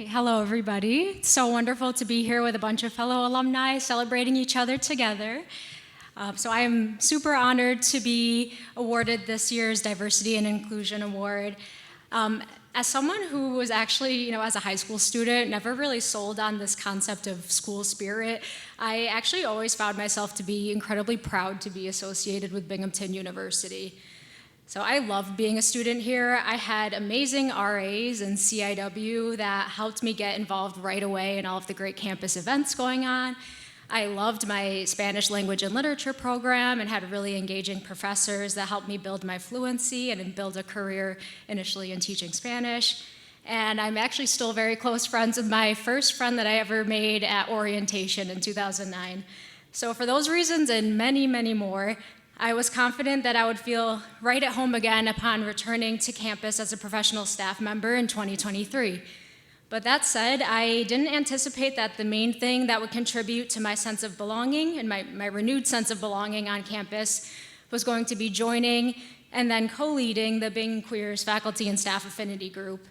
Hello, everybody. It's so wonderful to be here with a bunch of fellow alumni celebrating each other together. So I am super honored to be awarded this year's Diversity and Inclusion Award. As someone who was actually, as a high school student, never really sold on this concept of school spirit, I actually always found myself to be incredibly proud to be associated with Binghamton University. So I loved being a student here. I had amazing RAs and CIW that helped me get involved right away in all of the great campus events going on. I loved my Spanish language and literature program and had really engaging professors that helped me build my fluency and build a career initially in teaching Spanish. And I'm actually still very close friends with my first friend that I ever made at orientation in 2009. So for those reasons and many, many more, I was confident that I would feel right at home again upon returning to campus as a professional staff member in 2023. But that said, I didn't anticipate that the main thing that would contribute to my sense of belonging and my renewed sense of belonging on campus was going to be joining and then co-leading the Bing Queers Faculty and Staff Affinity Group.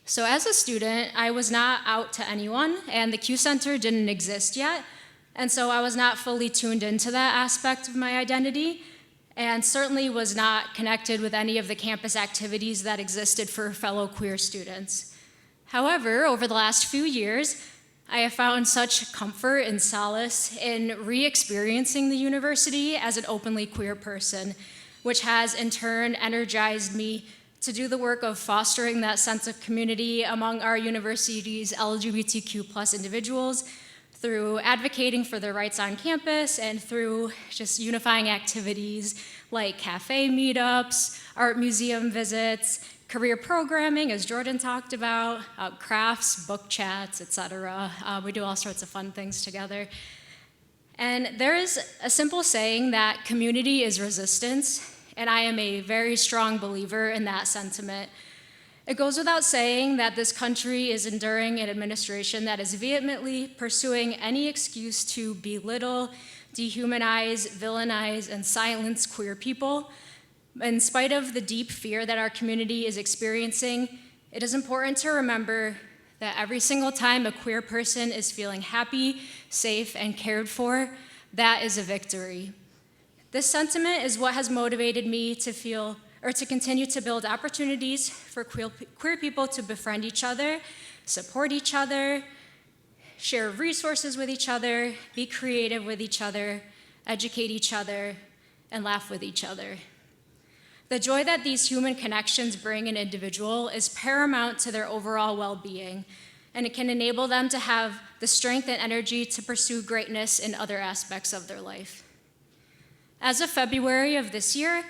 So as a student, I was not out to anyone, and the Q Center didn't exist yet. And so I was not fully tuned into that aspect of my identity, and certainly was not connected with any of the campus activities that existed for fellow queer students. However, over the last few years, I have found such comfort and solace in re-experiencing the university as an openly queer person, which has in turn energized me to do the work of fostering that sense of community among our university's LGBTQ+ individuals, through advocating for their rights on campus and through just unifying activities like cafe meetups, art museum visits, career programming, as Jordan talked about, crafts, book chats, etc. We do all sorts of fun things together. And there is a simple saying that community is resistance, and I am a very strong believer in that sentiment. It goes without saying that this country is enduring an administration that is vehemently pursuing any excuse to belittle, dehumanize, villainize, and silence queer people. In spite of the deep fear that our community is experiencing, it is important to remember that every single time a queer person is feeling happy, safe, and cared for, that is a victory. This sentiment is what has motivated me to continue to build opportunities for queer people to befriend each other, support each other, share resources with each other, be creative with each other, educate each other, and laugh with each other. The joy that these human connections bring an individual is paramount to their overall well-being, and it can enable them to have the strength and energy to pursue greatness in other aspects of their life. As of February of this year,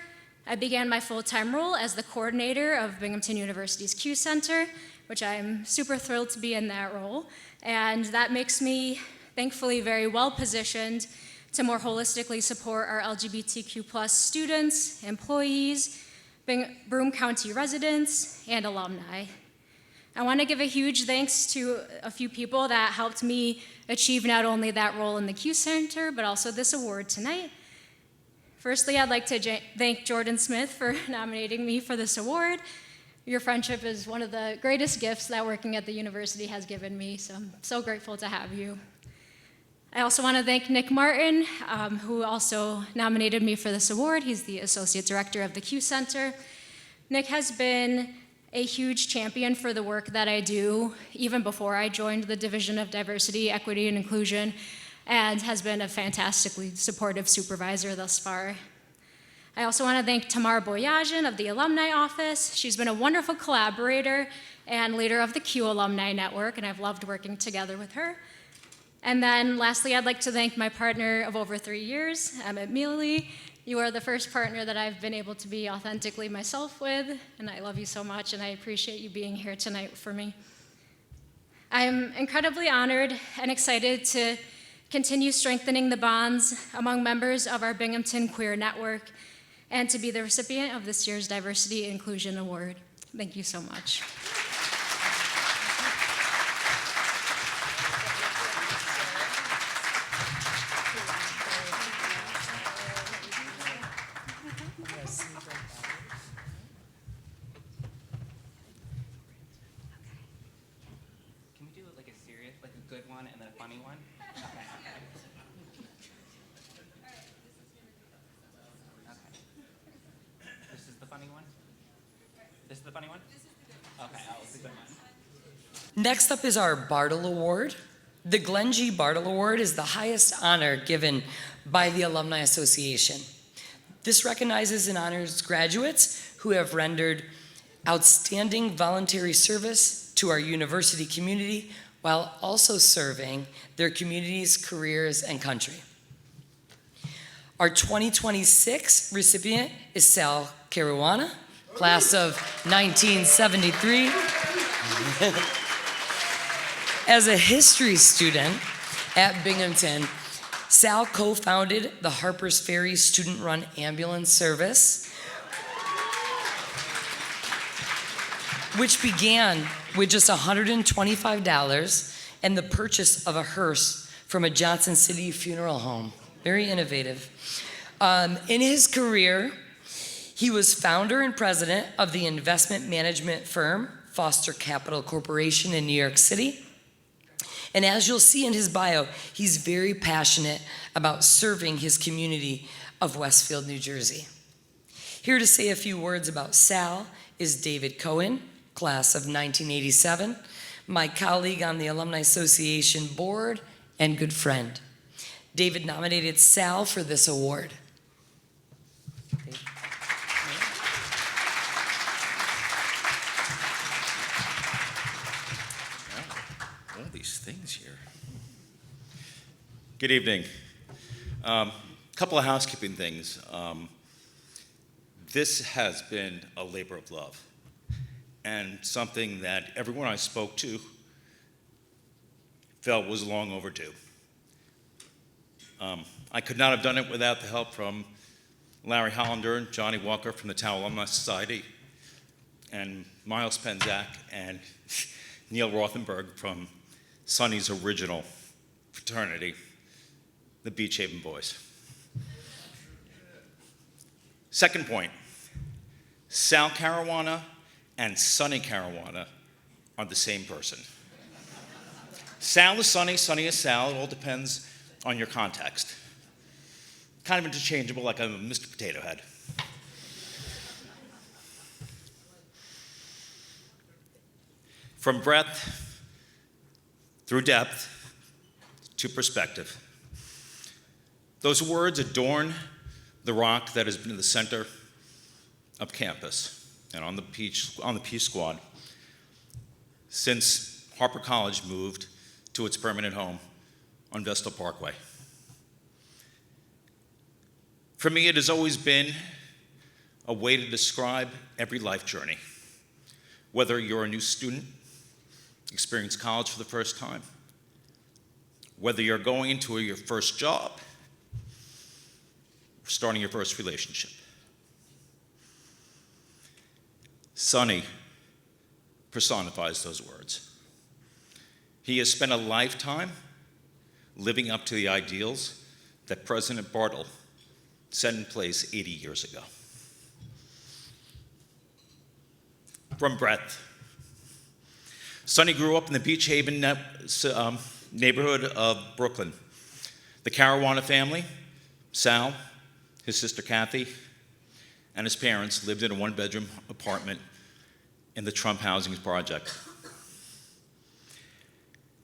I began my full-time role as the coordinator of Binghamton University's Q Center, which I'm super thrilled to be in that role. And that makes me, thankfully, very well positioned to more holistically support our LGBTQ+ students, employees, Broome County residents, and alumni. I want to give a huge thanks to a few people that helped me achieve not only that role in the Q Center, but also this award tonight. Firstly, I'd like to thank Jordan Smith for nominating me for this award. Your friendship is one of the greatest gifts that working at the university has given me, so I'm so grateful to have you. I also want to thank Nick Martin, who also nominated me for this award. He's the Associate Director of the Q Center. Nick has been a huge champion for the work that I do, even before I joined the Division of Diversity, Equity, and Inclusion, and has been a fantastically supportive supervisor thus far. I also want to thank Tamar Boyajian of the Alumni Office. She's been a wonderful collaborator and leader of the Q Alumni Network, and I've loved working together with her. And then lastly, I'd like to thank my partner of over 3 years, Emmett Mealy. You are the first partner that I've been able to be authentically myself with, and I love you so much, and I appreciate you being here tonight for me. I am incredibly honored and excited to continue strengthening the bonds among members of our Binghamton Queer Network and to be the recipient of this year's Diversity Inclusion Award. Thank you so much. Next up is our BARTLE Award. The Glenn G. BARTLE Award is the highest honor given by the Alumni Association. This recognizes and honors graduates who have rendered outstanding voluntary service to our university community while also serving their communities, careers, and country. Our 2026 recipient is Sal Caruana, class of 1973. As a history student at Binghamton, Sal co-founded the Harper's Ferry student-run ambulance service, which began with just $125 and the purchase of a hearse from a Johnson City funeral home. Very innovative. In his career, he was founder and president of the investment management firm Foster Capital Corporation in New York City. And as you'll see in his bio, he's very passionate about serving his community of Westfield, New Jersey. Here to say a few words about Sal is David Cohen, class of 1987, my colleague on the Alumni Association board and good friend. David nominated Sal for this award. Things here. Good evening. Couple of housekeeping things. This has been a labor of love and something that everyone I spoke to felt was long overdue. I could not have done it without the help from Larry Hollander and Johnny Walker from the Town Alumni Society and Miles Penzak and Neil Rothenberg from Sonny's original fraternity, the Beach Haven Boys. Second point, Sal Caruana and Sonny Caruana are the same person. Sal is Sonny, Sonny is Sal, it all depends on your context. Kind of interchangeable, like I'm a Mr. Potato Head. From breadth through depth to perspective. Those words adorn the rock that has been the center of campus and on the Peach Squad since Harper College moved to its permanent home on Vestal Parkway. For me, it has always been a way to describe every life journey, whether you're a new student, experience college for the first time, whether you're going into your first job or starting your first relationship. Sonny personifies those words. He has spent a lifetime living up to the ideals that President Bartle set in place 80 years ago. From breadth. Sonny grew up in the Beach Haven neighborhood of Brooklyn. The Caruana family, Sal, his sister Kathy, and his parents lived in a one-bedroom apartment in the Trump Housing Project.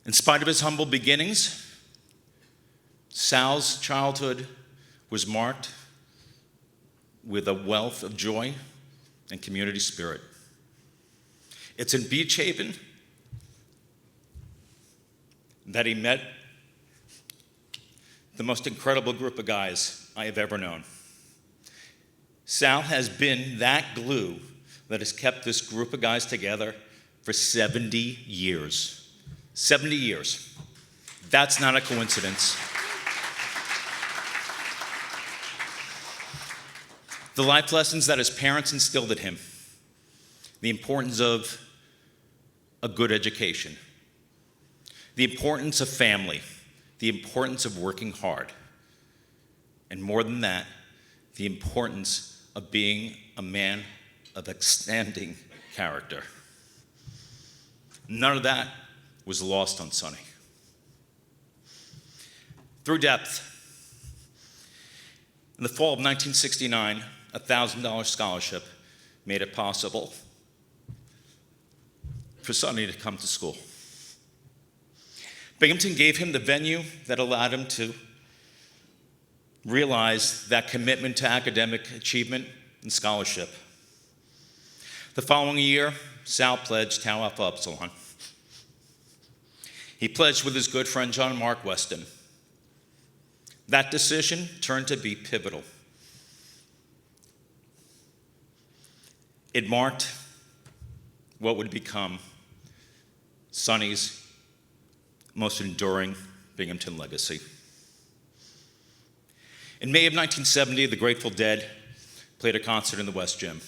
In spite of his humble beginnings, Sal's childhood was marked with a wealth of joy and community spirit. It's in Beach Haven that he met the most incredible group of guys I have ever known. Sal has been that glue that has kept this group of guys together for 70 years. 70 years. That's not a coincidence. The life lessons that his parents instilled in him, the importance of a good education, the importance of family, the importance of working hard, and more than that, the importance of being a man of outstanding character. None of that was lost on Sonny. Through depth. In the fall of 1969, a $1,000 scholarship made it possible for Sonny to come to school. Binghamton gave him the venue that allowed him to realize that commitment to academic achievement and scholarship. The following year, Sal pledged Tau Alpha Upsilon. He pledged with his good friend John Mark Weston. That decision turned to be pivotal. It marked what would become Sonny's most enduring Binghamton legacy. In May of 1970, the Grateful Dead played a concert in the West Gym.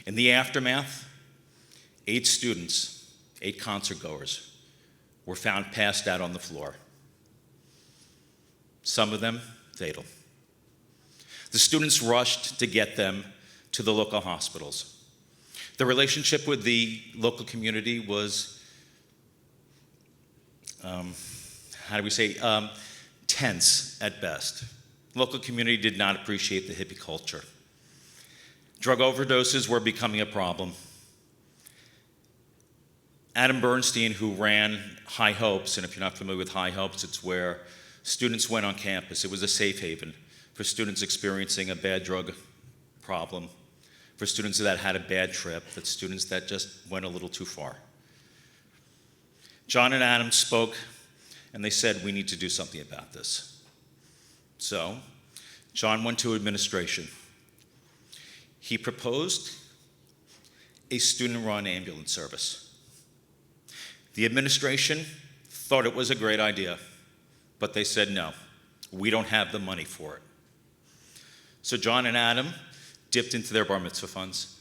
In the aftermath, 8 students, 8 concertgoers, were found passed out on the floor. Some of them fatal. The students rushed to get them to the local hospitals. The relationship with the local community was, tense at best. Local community did not appreciate the hippie culture. Drug overdoses were becoming a problem. Adam Bernstein, who ran High Hopes, and if you're not familiar with High Hopes, it's where students went on campus. It was a safe haven for students experiencing a bad drug problem, for students that had a bad trip, for students that just went a little too far. John and Adam spoke, and they said, we need to do something about this. So, John went to administration. He proposed a student-run ambulance service. The administration thought it was a great idea, but they said, no, we don't have the money for it. So John and Adam dipped into their bar mitzvah funds.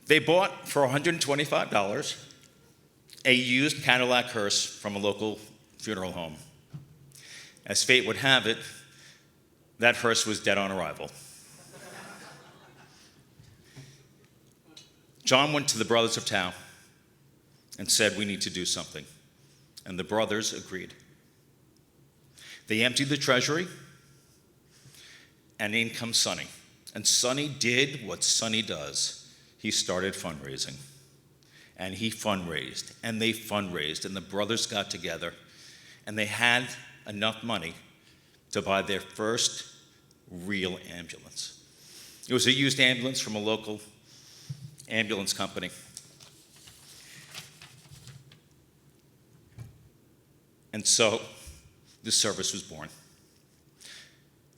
They bought for $125 a used Cadillac hearse from a local funeral home. As fate would have it, that hearse was dead on arrival. John went to the Brothers of Tau and said, we need to do something. And the brothers agreed. They emptied the treasury, and in comes Sonny. And Sonny did what Sonny does. He started fundraising. And he fundraised, and they fundraised, and the brothers got together, and they had enough money to buy their first real ambulance. It was a used ambulance from a local ambulance company. And so this service was born.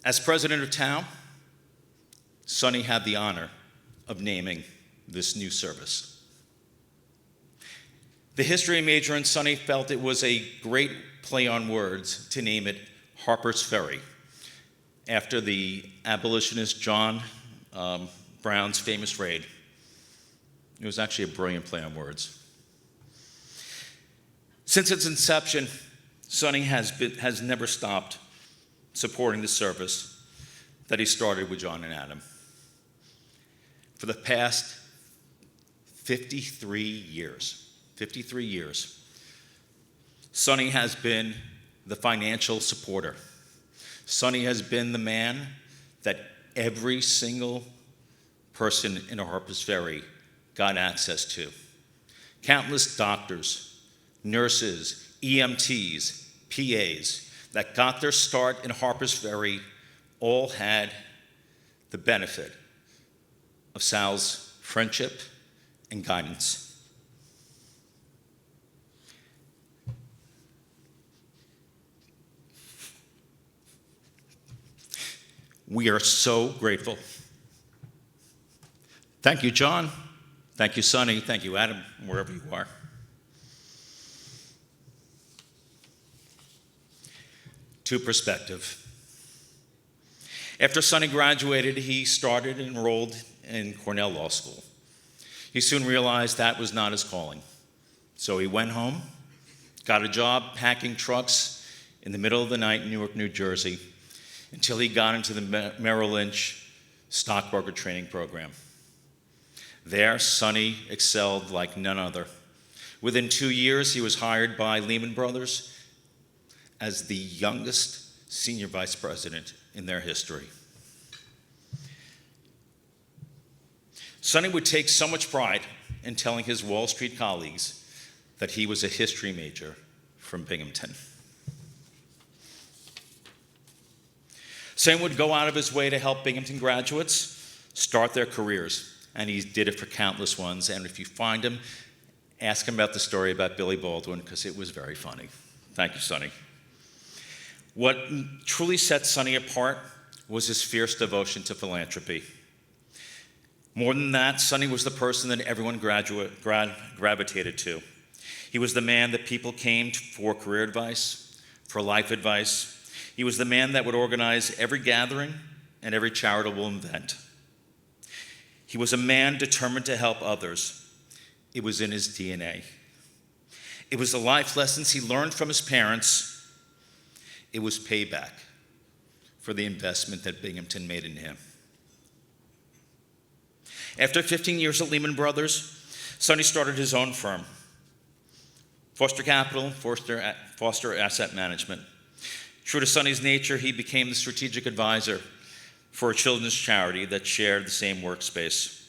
As president of Tau, Sonny had the honor of naming this new service. The history major in Sonny felt it was a great play on words to name it Harper's Ferry, after the abolitionist John Brown's famous raid. It was actually a brilliant play on words. Since its inception, Sonny has never stopped supporting the service that he started with John and Adam. For the past 53 years, Sonny has been the financial supporter. Sonny has been the man that every single person in Harpers Ferry got access to. Countless doctors, nurses, EMTs, PAs that got their start in Harpers Ferry all had the benefit of Sal's friendship and guidance. We are so grateful. Thank you, John. Thank you, Sonny. Thank you, Adam, wherever you are. To perspective. After Sonny graduated, he started and enrolled in Cornell Law School. He soon realized that was not his calling. So he went home, got a job packing trucks in the middle of the night in Newark, New Jersey, until he got into the Merrill Lynch stockbroker training program. There, Sonny excelled like none other. Within 2 years, he was hired by Lehman Brothers as the youngest senior vice president in their history. Sonny would take so much pride in telling his Wall Street colleagues that he was a history major from Binghamton. Sonny would go out of his way to help Binghamton graduates start their careers, and he did it for countless ones. And if you find him, ask him about the story about Billy Baldwin, because it was very funny. Thank you, Sonny. What truly set Sonny apart was his fierce devotion to philanthropy. More than that, Sonny was the person that everyone gravitated to. He was the man that people came for career advice, for life advice. He was the man that would organize every gathering and every charitable event. He was a man determined to help others. It was in his DNA. It was the life lessons he learned from his parents. It was payback for the investment that Binghamton made in him. After 15 years at Lehman Brothers, Sonny started his own firm, Foster Capital, Foster Asset Management. True to Sonny's nature, he became the strategic advisor for a children's charity that shared the same workspace.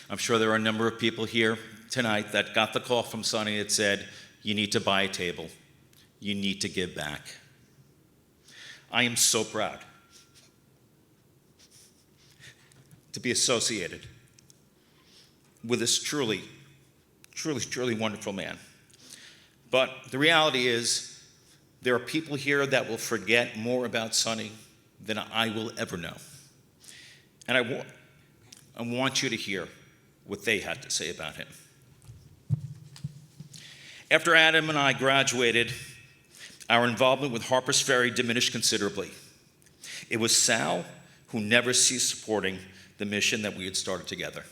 I'm sure there are a number of people here tonight that got the call from Sonny that said, you need to buy a table. You need to give back. I am so proud to be associated with this truly wonderful man. But the reality is, there are people here that will forget more about Sonny than I will ever know. And I want you to hear what they had to say about him. After Adam and I graduated, our involvement with Harpers Ferry diminished considerably. It was Sal who never ceased supporting the mission that we had started together.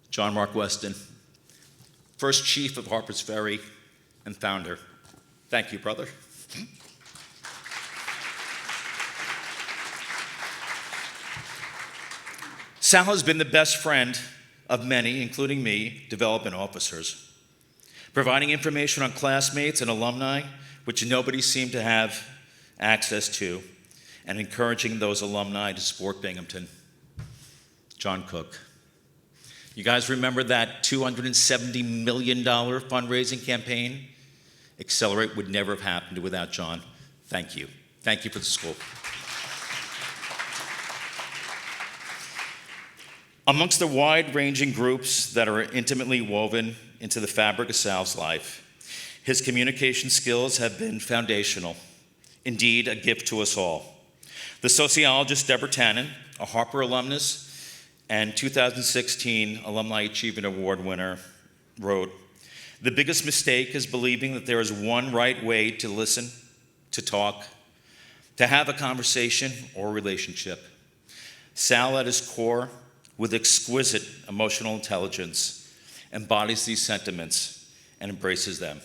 John Mark Weston, first chief of Harpers Ferry and founder. Thank you, brother. Sal has been the best friend of many, including me, development officers, providing information on classmates and alumni, which nobody seemed to have access to, and encouraging those alumni to support Binghamton. John Cook. You guys remember that $270 million fundraising campaign? Accelerate would never have happened without John. Thank you. Thank you for the school. Amongst the wide-ranging groups that are intimately woven into the fabric of Sal's life, his communication skills have been foundational, indeed a gift to us all. The sociologist Deborah Tannen, a Harper alumnus and 2016 Alumni Achievement Award winner, wrote, "The biggest mistake is believing that there is one right way to listen, to talk, to have a conversation or relationship. Sal at his core with exquisite emotional intelligence, embodies these sentiments and embraces them.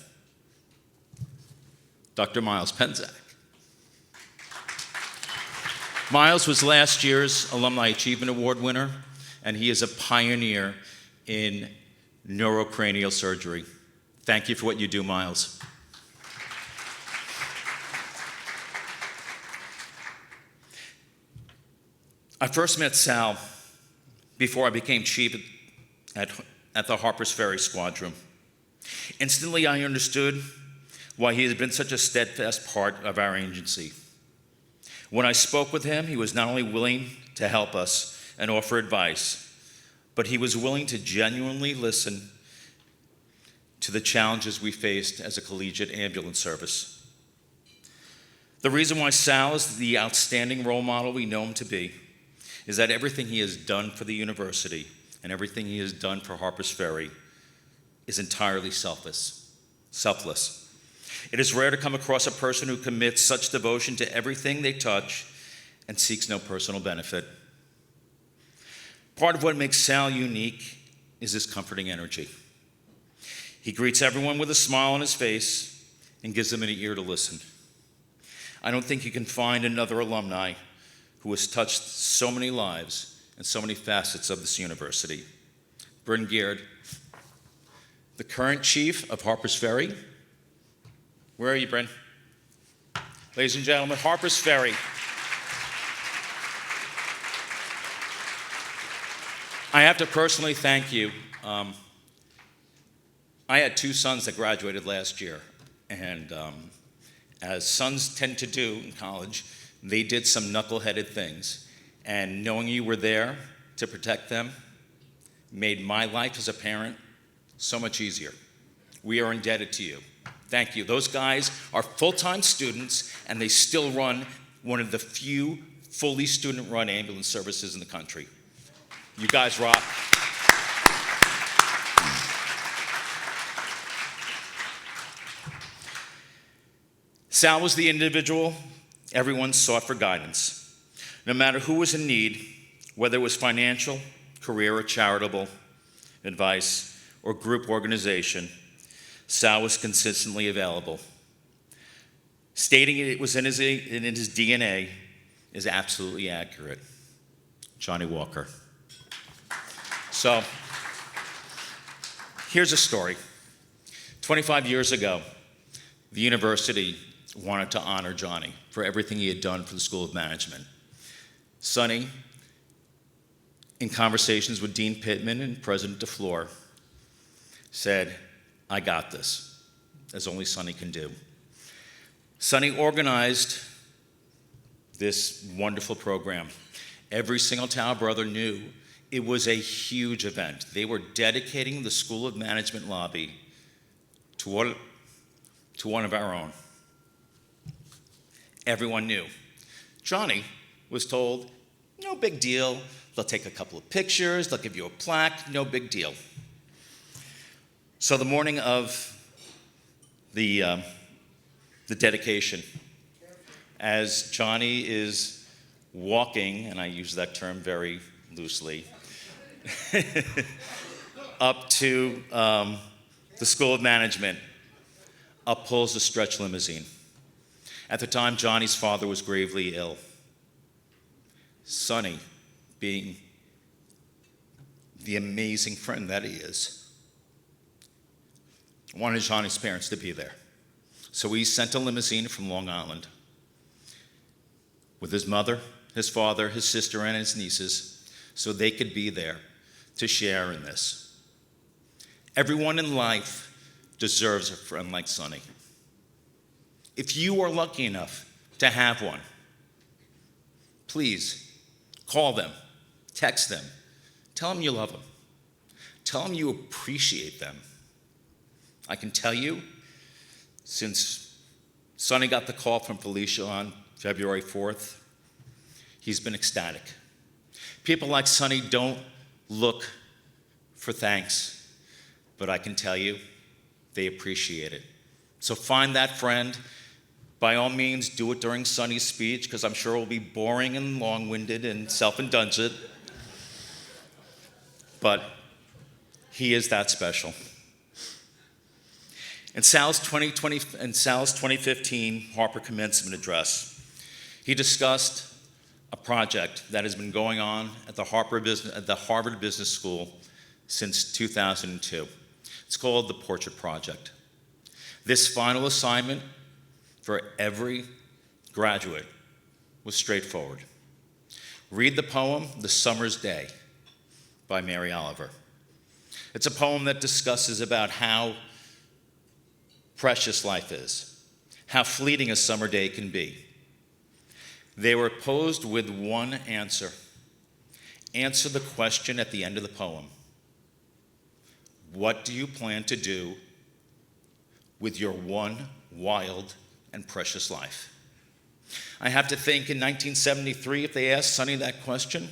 Dr. Miles Penzak. Miles was last year's Alumni Achievement Award winner, and he is a pioneer in neurocranial surgery. Thank you for what you do, Miles. I first met Sal before I became chief at the Harper's Ferry Squadron. Instantly, I understood why he has been such a steadfast part of our agency. When I spoke with him, he was not only willing to help us and offer advice, but he was willing to genuinely listen to the challenges we faced as a collegiate ambulance service. The reason why Sal is the outstanding role model we know him to be is that everything he has done for the university and everything he has done for Harper's Ferry is entirely selfless. It is rare to come across a person who commits such devotion to everything they touch and seeks no personal benefit. Part of what makes Sal unique is his comforting energy. He greets everyone with a smile on his face and gives them an ear to listen. I don't think you can find another alumni who has touched so many lives and so many facets of this university. Bryn Geard, the current chief of Harper's Ferry. Where are you, Bryn? Ladies and gentlemen, Harper's Ferry. I have to personally thank you. I had two sons that graduated last year, and as sons tend to do in college, they did some knuckleheaded things, and knowing you were there to protect them made my life as a parent so much easier. We are indebted to you. Thank you. Those guys are full-time students, and they still run one of the few fully student-run ambulance services in the country. You guys rock. Sal was the individual everyone sought for guidance. No matter who was in need, whether it was financial, career, or charitable advice, or group organization, Sal was consistently available. Stating it was in his DNA is absolutely accurate. Johnny Walker. So, here's a story. 25 years ago, the university wanted to honor Johnny for everything he had done for the School of Management. Sonny, in conversations with Dean Pittman and President DeFleur, said, "I got this," as only Sonny can do. Sonny organized this wonderful program. Every single Tower brother knew it was a huge event. They were dedicating the School of Management lobby to one of our own. Everyone knew. Johnny was told, no big deal. They'll take a couple of pictures, they'll give you a plaque, no big deal. So the morning of the dedication, as Johnny is walking, and I use that term very loosely, up to the School of Management, up pulls a stretch limousine. At the time, Johnny's father was gravely ill. Sonny, being the amazing friend that he is, wanted Johnny's parents to be there. So he sent a limousine from Long Island with his mother, his father, his sister, and his nieces, so they could be there to share in this. Everyone in life deserves a friend like Sonny. If you are lucky enough to have one, please call them, text them, tell them you love them, tell them you appreciate them. I can tell you, since Sonny got the call from Felicia on February 4th, he's been ecstatic. People like Sonny don't look for thanks, but I can tell you, they appreciate it. So find that friend. By all means, do it during Sonny's speech, because I'm sure it will be boring and long-winded and self-indulgent. but he is that special. In Sal's 2015 Harper commencement address, he discussed a project that has been going on at the Harvard Business School since 2002. It's called the Portrait Project. This final assignment for every graduate was straightforward. Read the poem, The Summer's Day, by Mary Oliver. It's a poem that discusses about how precious life is, how fleeting a summer day can be. They were posed with one answer. Answer the question at the end of the poem. What do you plan to do with your one wild and precious life? I have to think in 1973, if they asked Sonny that question,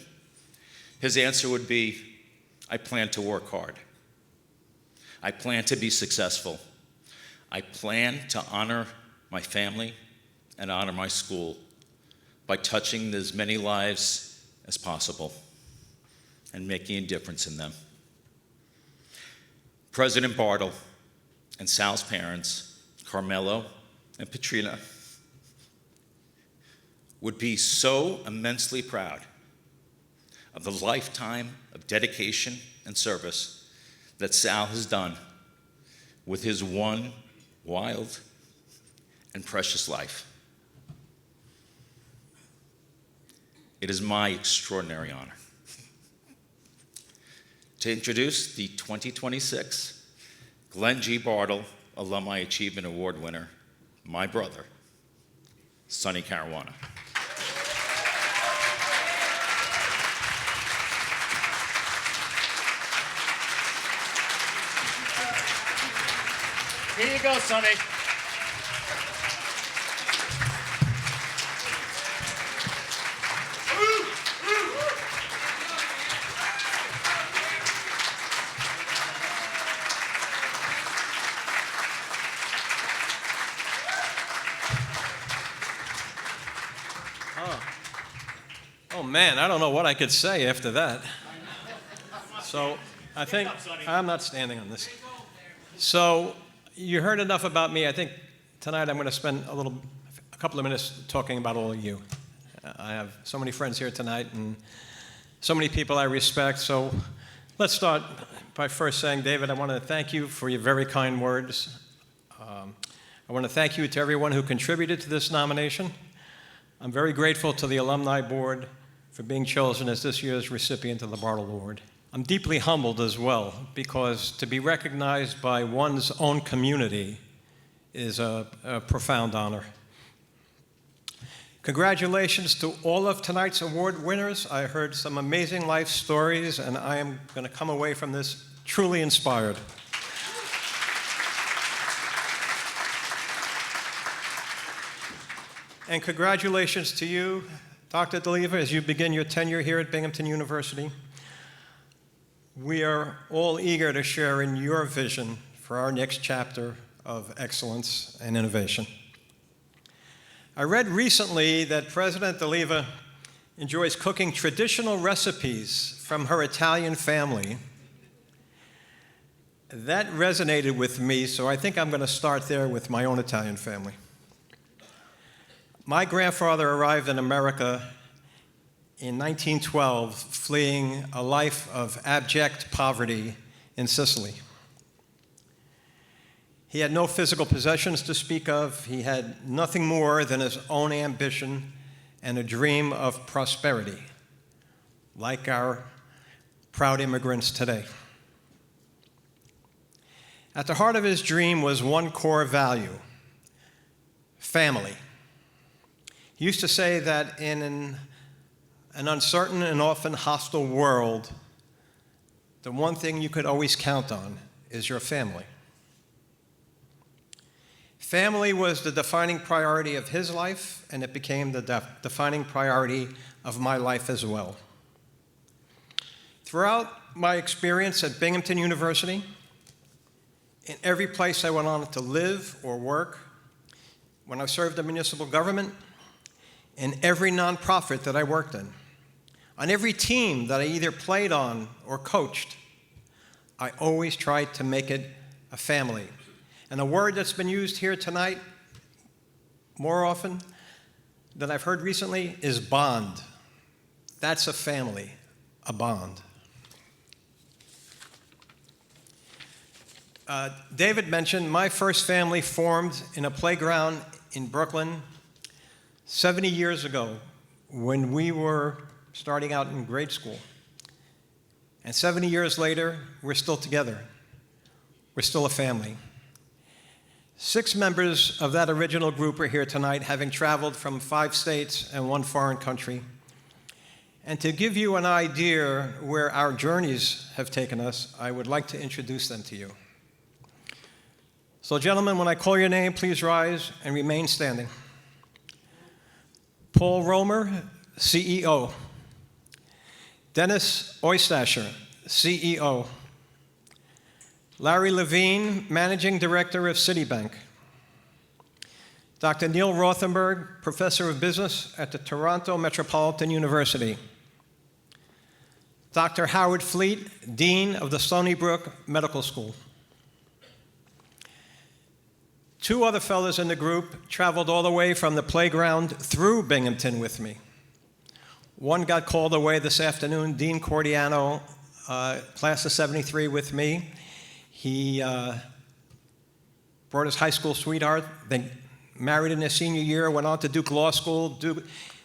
his answer would be, I plan to work hard. I plan to be successful. I plan to honor my family and honor my school by touching as many lives as possible and making a difference in them. President Bartle and Sal's parents, Carmelo and Petrina, would be so immensely proud of the lifetime of dedication and service that Sal has done with his one wild and precious life. It is my extraordinary honor to introduce the 2026 Glenn G. Bartle Alumni Achievement Award winner, my brother, Sal Caruana. Here you go, Sonny. Oh man, I don't know what I could say after that. So I think I'm not standing on this. So you heard enough about me. I think tonight I'm going to spend a couple of minutes talking about all of you. I have so many friends here tonight and so many people I respect. So let's start by first saying, David, I want to thank you for your very kind words. I want to thank you to everyone who contributed to this nomination. I'm very grateful to the Alumni Board for being chosen as this year's recipient of the BARTLE Award. I'm deeply humbled as well, because to be recognized by one's own community is a profound honor. Congratulations to all of tonight's award winners. I heard some amazing life stories, and I am going to come away from this truly inspired. And congratulations to you, Dr. DeLiva, as you begin your tenure here at Binghamton University. We are all eager to share in your vision for our next chapter of excellence and innovation. I read recently that President DeLiva enjoys cooking traditional recipes from her Italian family. That resonated with me, so I think I'm going to start there with my own Italian family. My grandfather arrived in America in 1912, fleeing a life of abject poverty in Sicily. He had no physical possessions to speak of. He had nothing more than his own ambition and a dream of prosperity, like our proud immigrants today. At the heart of his dream was one core value: family. He used to say that in an uncertain and often hostile world, the one thing you could always count on is your family. Family was the defining priority of his life, and it became the defining priority of my life as well. Throughout my experience at Binghamton University, in every place I went on to live or work, when I served the municipal government, in every nonprofit that I worked in, On every team that I either played on or coached, I always tried to make it a family. And a word that's been used here tonight more often than I've heard recently is bond. That's a family, a bond. David mentioned my first family formed in a playground in Brooklyn 70 years ago when we were starting out in grade school. And 70 years later, we're still together. We're still a family. 6 members of that original group are here tonight, having traveled from 5 states and 1 foreign country. And to give you an idea where our journeys have taken us, I would like to introduce them to you. So, gentlemen, when I call your name, please rise and remain standing. Paul Romer, CEO. Dennis Oystasher, CEO. Larry Levine, Managing Director of Citibank. Dr. Neil Rothenberg, Professor of Business at the Toronto Metropolitan University. Dr. Howard Fleet, Dean of the Stony Brook Medical School. 2 other fellows in the group traveled all the way from the playground through Binghamton with me. One got called away this afternoon, Dean Cordiano, class of 73 with me. He brought his high school sweetheart, they married in his senior year, went on to Duke Law School.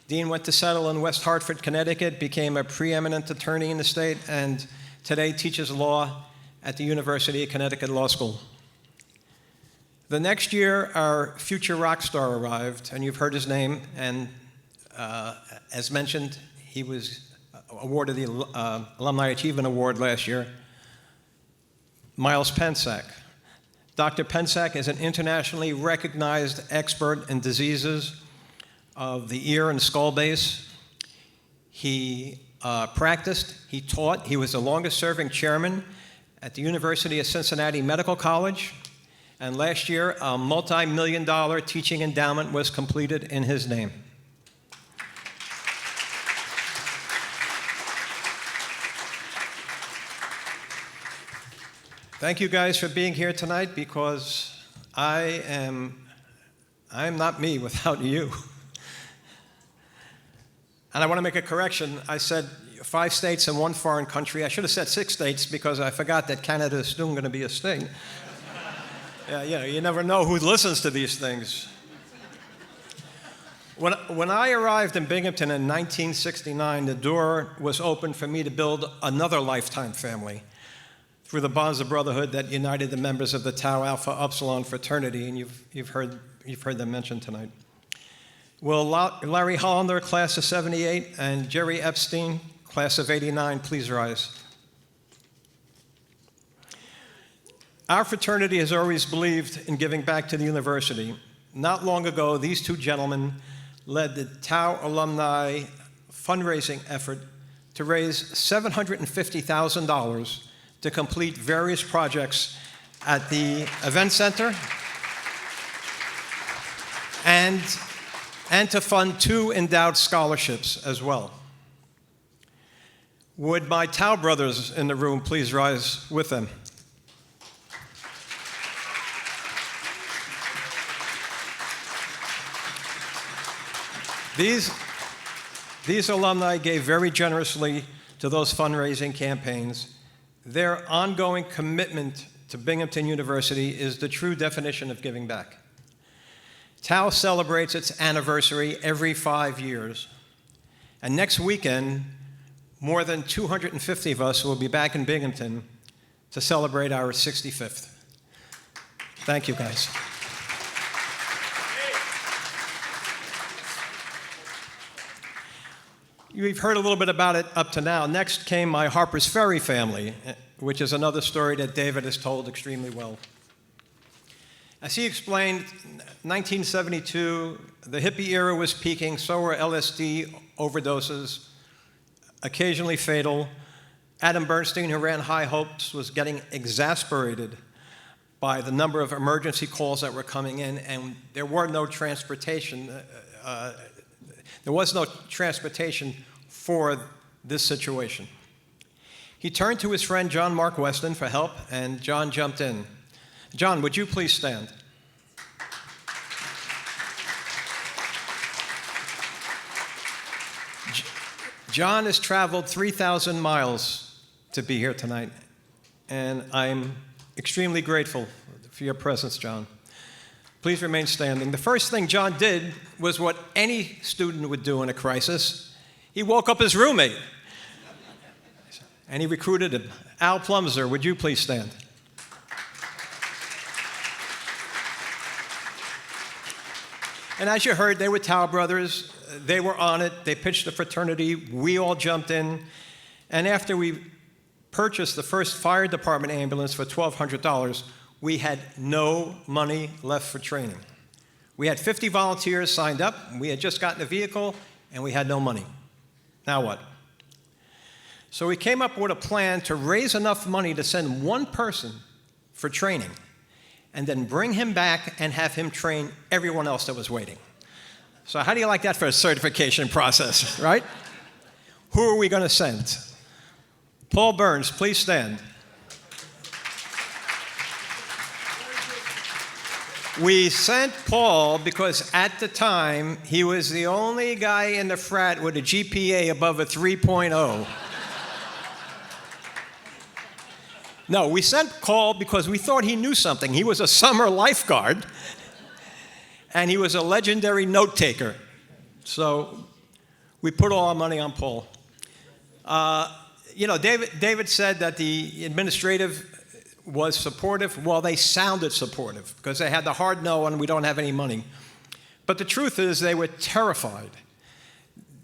Dean went to settle in West Hartford, Connecticut, became a preeminent attorney in the state, and today teaches law at the University of Connecticut Law School. The next year, our future rock star arrived, and you've heard his name, and as mentioned, he was awarded the Alumni Achievement Award last year. Miles Pensack. Dr. Pensack is an internationally recognized expert in diseases of the ear and skull base. He practiced, he taught, he was the longest serving chairman at the University of Cincinnati Medical College. And last year, a multi-million-dollar teaching endowment was completed in his name. Thank you guys for being here tonight, because I am not me without you. And I want to make a correction. I said 5 states and 1 foreign country. I should have said 6 states, because I forgot that Canada is soon going to be a state. Yeah, you never know who listens to these things. When I arrived in Binghamton in 1969, the door was open for me to build another lifetime family through the bonds of brotherhood that united the members of the Tau Alpha Upsilon fraternity, and you've heard them mentioned tonight. Will Larry Hollander, class of 78, and Jerry Epstein, class of 89, please rise. Our fraternity has always believed in giving back to the university. Not long ago, these 2 gentlemen led the Tau alumni fundraising effort to raise $750,000 to complete various projects at the event center and to fund 2 endowed scholarships as well. Would my Tau brothers in the room please rise with them? These alumni gave very generously to those fundraising campaigns. Their ongoing commitment to Binghamton University is the true definition of giving back. Tau celebrates its anniversary every 5 years. And next weekend, more than 250 of us will be back in Binghamton to celebrate our 65th. Thank you, guys. You've heard a little bit about it up to now. Next came my Harper's Ferry family, which is another story that David has told extremely well. As he explained, 1972, the hippie era was peaking, so were LSD overdoses, occasionally fatal. Adam Bernstein, who ran High Hopes, was getting exasperated by the number of emergency calls that were coming in, and there were no transportation. There was no transportation for this situation. He turned to his friend John Mark Weston for help, and John jumped in. John, would you please stand? John has traveled 3,000 miles to be here tonight, and I'm extremely grateful for your presence, John. Please remain standing. The first thing John did was what any student would do in a crisis. He woke up his roommate, and he recruited him. Al Plumser, would you please stand? And as you heard, they were Tao brothers. They were on it. They pitched a fraternity. We all jumped in. And after we purchased the first fire department ambulance for $1,200, we had no money left for training. We had 50 volunteers signed up. We had just gotten a vehicle, and we had no money. Now what? So we came up with a plan to raise enough money to send one person for training, and then bring him back and have him train everyone else that was waiting. So how do you like that for a certification process, right? Who are we going to send? Paul Burns, please stand. We sent Paul because at the time, he was the only guy in the frat with a GPA above a 3.0. No, we sent Paul because we thought he knew something. He was a summer lifeguard, and he was a legendary note taker. So we put all our money on Paul. David said that the administrative was supportive. Well, they sounded supportive because they had the hard no and we don't have any money. But the truth is they were terrified.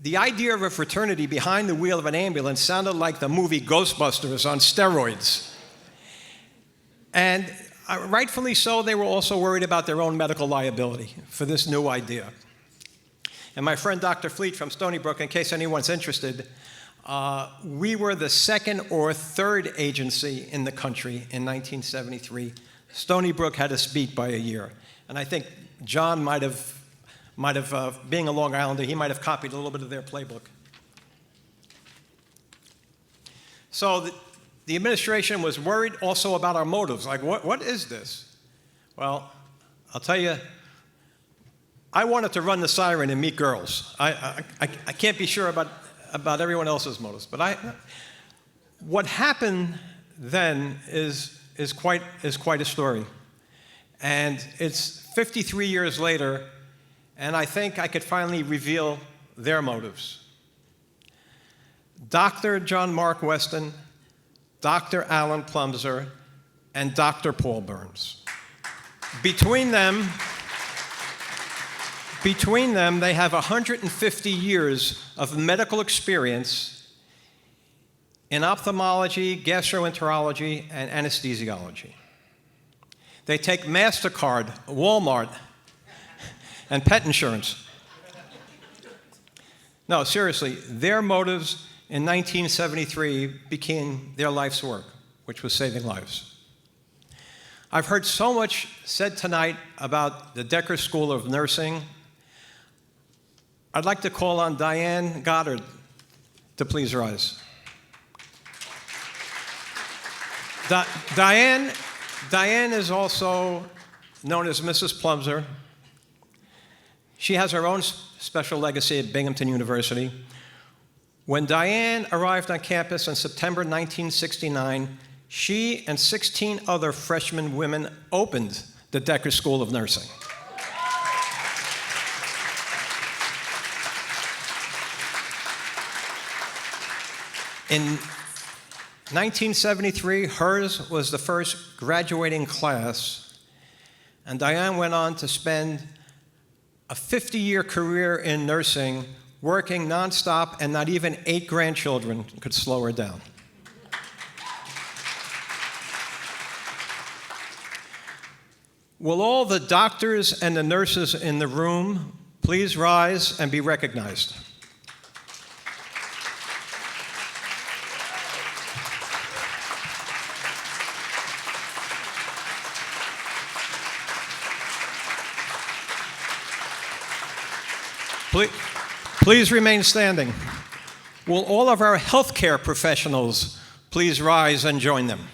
The idea of a fraternity behind the wheel of an ambulance sounded like the movie Ghostbusters on steroids. And rightfully so, they were also worried about their own medical liability for this new idea. And my friend Dr. Fleet from Stony Brook, in case anyone's interested, we were the second or third agency in the country in 1973. Stony Brook had us beat by a year. And I think John might have being a Long Islander, he might have copied a little bit of their playbook. So the administration was worried also about our motives. Like, what is this? Well, I'll tell you, I wanted to run the siren and meet girls. I can't be sure about everyone else's motives, but what happened then is quite a story. And it's 53 years later, and I think I could finally reveal their motives. Dr. John Mark Weston, Dr. Alan Plumser, and Dr. Paul Burns. Between them, they have 150 years of medical experience in ophthalmology, gastroenterology, and anesthesiology. They take MasterCard, Walmart, and pet insurance. No, seriously, their motives in 1973 became their life's work, which was saving lives. I've heard so much said tonight about the Decker School of Nursing. I'd like to call on Diane Goddard to please rise. Diane is also known as Mrs. Plumser. She has her own special legacy at Binghamton University. When Diane arrived on campus in September 1969, she and 16 other freshman women opened the Decker School of Nursing. In 1973, hers was the first graduating class, and Diane went on to spend a 50-year career in nursing, working nonstop, and not even 8 grandchildren could slow her down. Will all the doctors and the nurses in the room please rise and be recognized? Please remain standing. Will all of our healthcare professionals please rise and join them?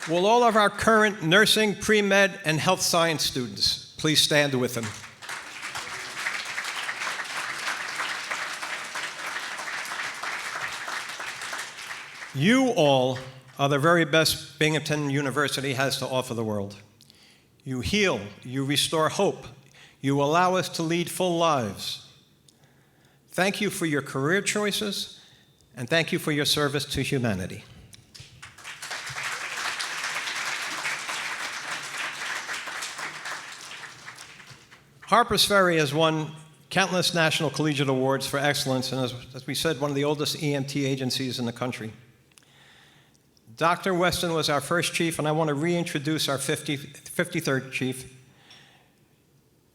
Will all of our current nursing, pre-med, and health science students please stand with them? You all are the very best Binghamton University has to offer the world. You heal, you restore hope, you allow us to lead full lives. Thank you for your career choices, and thank you for your service to humanity. Harpers Ferry has won countless national collegiate awards for excellence and, as we said, one of the oldest EMT agencies in the country. Dr. Weston was our first chief, and I want to reintroduce our 53rd chief,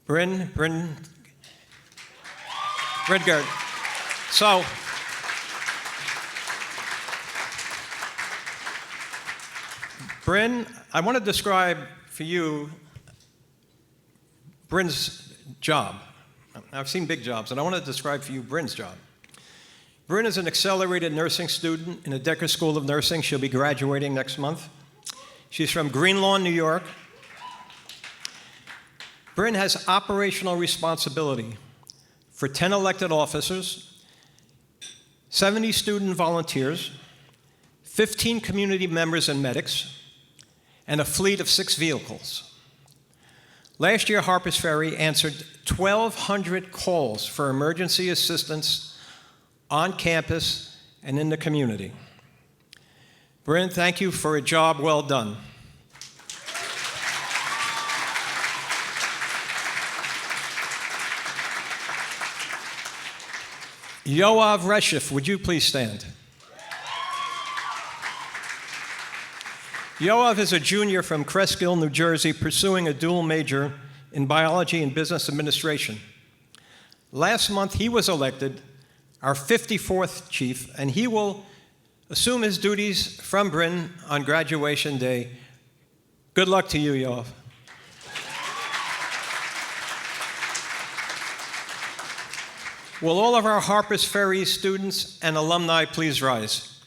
Bryn Gerd. So, Bryn, I want to describe for you Bryn's job. I've seen big jobs, and I want to describe for you Bryn's job. Bryn is an accelerated nursing student in the Decker School of Nursing. She'll be graduating next month. She's from Green Lawn, New York. Bryn has operational responsibility for 10 elected officers, 70 student volunteers, 15 community members and medics, and a fleet of 6 vehicles. Last year, Harpers Ferry answered 1,200 calls for emergency assistance on campus and in the community. Bryn, thank you for a job well done. Yoav Reshef, would you please stand? Yoav is a junior from Cresskill, New Jersey, pursuing a dual major in biology and business administration. Last month, he was elected our 54th chief, and he will assume his duties from Bryn on graduation day. Good luck to you, Yoav. Will all of our Harpers Ferry students and alumni please rise?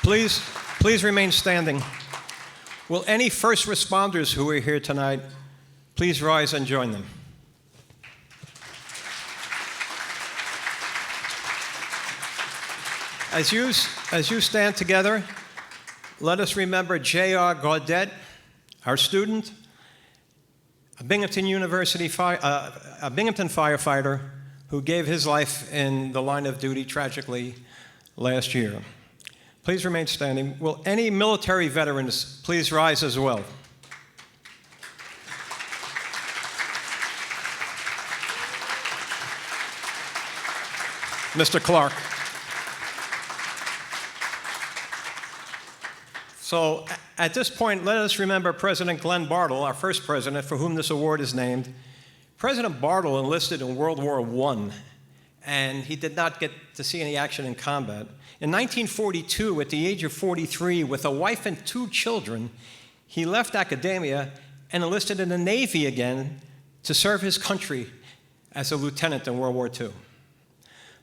Please remain standing. Will any first responders who are here tonight please rise and join them? As you stand together, let us remember J.R. Gaudet, our student, a Binghamton firefighter who gave his life in the line of duty tragically last year. Please remain standing. Will any military veterans please rise as well? Mr. Clark. So at this point, let us remember President Glenn Bartle, our first president, for whom this award is named. President Bartle enlisted in World War I, and he did not get to see any action in combat. In 1942, at the age of 43, with a wife and 2 children, he left academia and enlisted in the Navy again to serve his country as a lieutenant in World War II.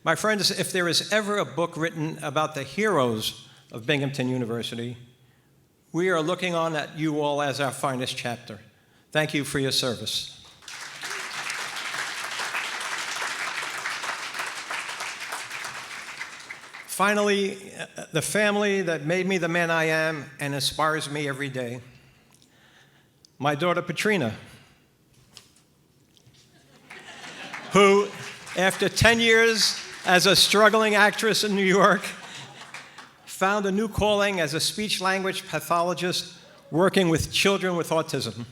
My friends, if there is ever a book written about the heroes of Binghamton University, we are looking on at you all as our finest chapter. Thank you for your service. Finally, the family that made me the man I am and inspires me every day. My daughter, Patrina, who, after 10 years as a struggling actress in New York, found a new calling as a speech-language pathologist working with children with autism.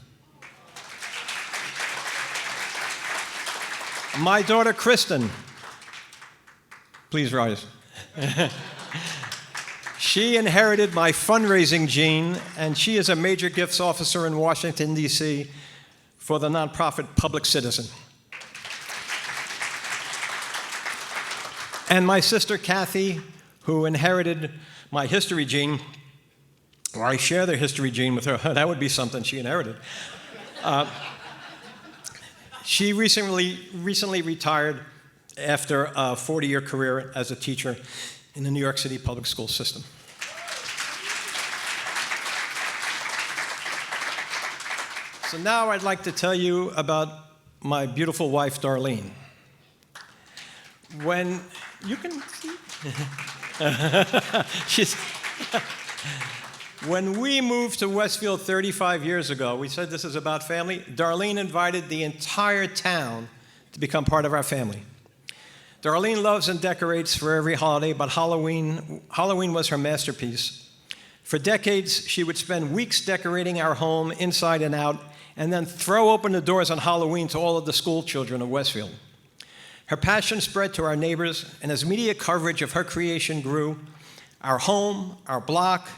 My daughter, Kristen, please rise. She inherited my fundraising gene, and she is a major gifts officer in Washington, D.C. for the nonprofit Public Citizen. And my sister Kathy, who inherited my history gene, or I share the history gene with her. That would be something she inherited. She recently retired after a 40-year career as a teacher in the New York City public school system. So now I'd like to tell you about my beautiful wife, Darlene. When you can see, when we moved to Westfield 35 years ago, we said this is about family. Darlene invited the entire town to become part of our family. Darlene loves and decorates for every holiday, but Halloween was her masterpiece. For decades, she would spend weeks decorating our home inside and out, and then throw open the doors on Halloween to all of the school children of Westfield. Her passion spread to our neighbors, and as media coverage of her creation grew, our home, our block,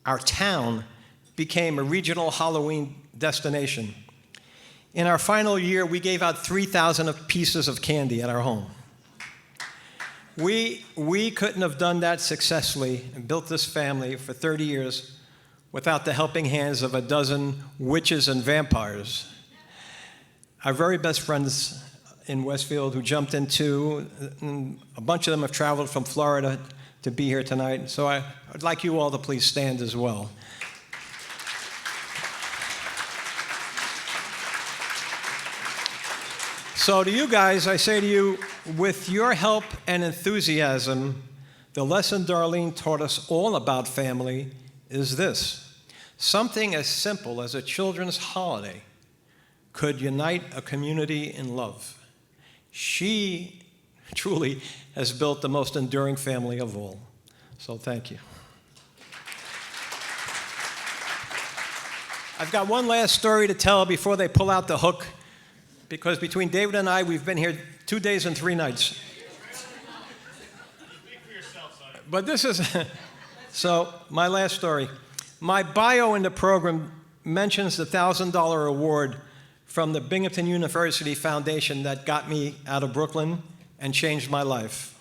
our town became a regional Halloween destination. In our final year, we gave out 3,000 pieces of candy at our home. We couldn't have done that successfully and built this family for 30 years without the helping hands of a dozen witches and vampires. Our very best friends in Westfield who jumped in too, and a bunch of them have traveled from Florida to be here tonight. So I'd like you all to please stand as well. So to you guys, I say to you, with your help and enthusiasm, the lesson Darlene taught us all about family is this: something as simple as a children's holiday could unite a community in love. She truly has built the most enduring family of all. So thank you. I've got one last story to tell before they pull out the hook, because between David and I, we've been here 2 days and 3 nights. But this is, so my last story. My bio in the program mentions the $1,000 award from the Binghamton University Foundation that got me out of Brooklyn and changed my life.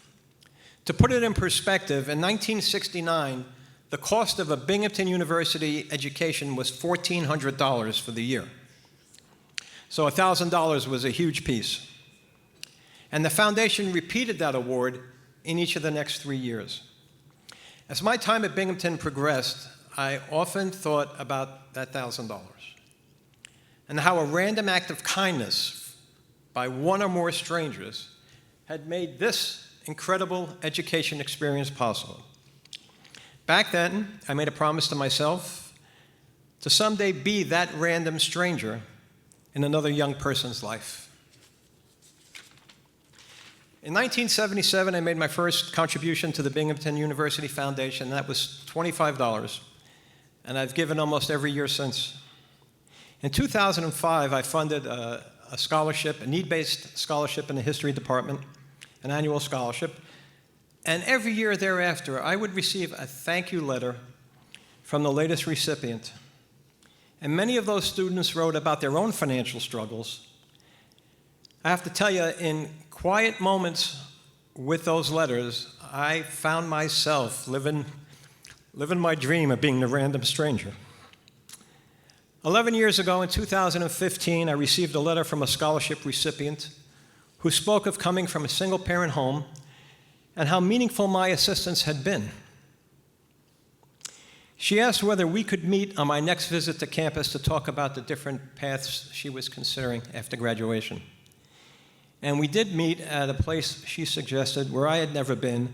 To put it in perspective, in 1969, the cost of a Binghamton University education was $1,400 for the year. So $1,000 was a huge piece. And the foundation repeated that award in each of the next 3 years. As my time at Binghamton progressed, I often thought about that $1,000 and how a random act of kindness by one or more strangers had made this incredible education experience possible. Back then, I made a promise to myself to someday be that random stranger in another young person's life. In 1977, I made my first contribution to the Binghamton University Foundation. That was $25, and I've given almost every year since. In 2005, I funded a scholarship, a need-based scholarship in the history department, an annual scholarship. And every year thereafter, I would receive a thank you letter from the latest recipient. And many of those students wrote about their own financial struggles. I have to tell you, in quiet moments with those letters, I found myself living my dream of being the random stranger. 11 years ago, in 2015, I received a letter from a scholarship recipient who spoke of coming from a single-parent home and how meaningful my assistance had been. She asked whether we could meet on my next visit to campus to talk about the different paths she was considering after graduation. And we did meet at a place she suggested where I had never been,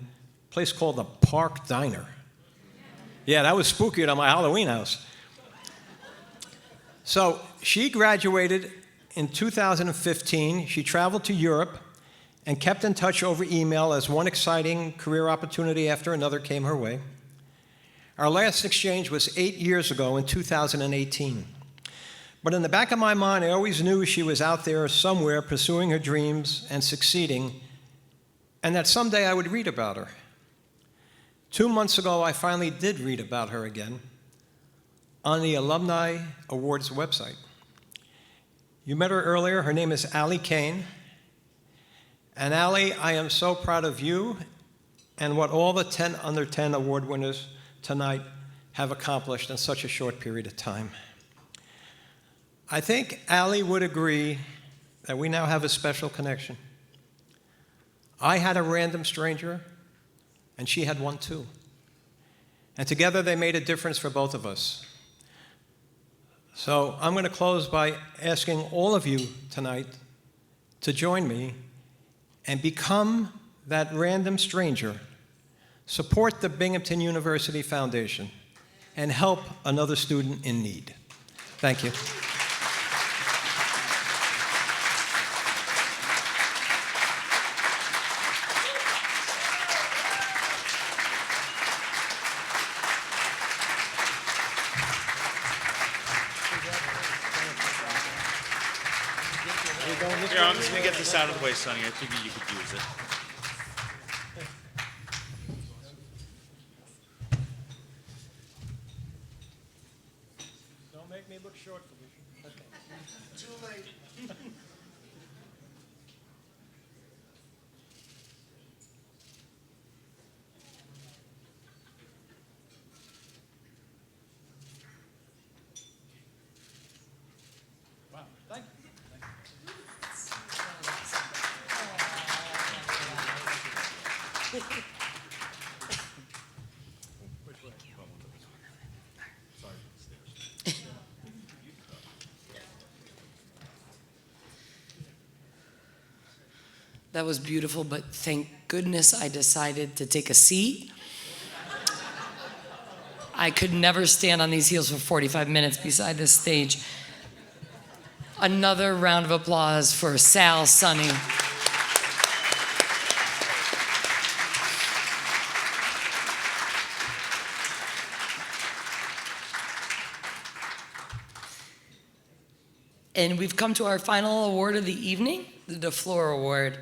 a place called the Park Diner. Yeah, that was spooky at my Halloween house. So she graduated in 2015. She traveled to Europe and kept in touch over email as one exciting career opportunity after another came her way. Our last exchange was 8 years ago in 2018. But in the back of my mind, I always knew she was out there somewhere pursuing her dreams and succeeding, and that someday I would read about her. 2 months ago, I finally did read about her again on the Alumni Awards website. You met her earlier. Her name is Cain. And Allie, I am so proud of you and what all the 10 under 10 award winners tonight have accomplished in such a short period of time. I think Allie would agree that we now have a special connection. I had a random stranger, and she had one too. And together they made a difference for both of us. So I'm going to close by asking all of you tonight to join me and become that random stranger. Support the Binghamton University Foundation and help another student in need. Thank you. Here, I'm just going to get this out of the way, Sonny. I figured you could use it. Don't make me look short, Felicia. Okay. Too late. Wow, thank you. That was beautiful, but thank goodness I decided to take a seat. I could never stand on these heels for 45 minutes beside this stage. Another round of applause for Sal, Sonny. And we've come to our final award of the evening, the DeFleur Award.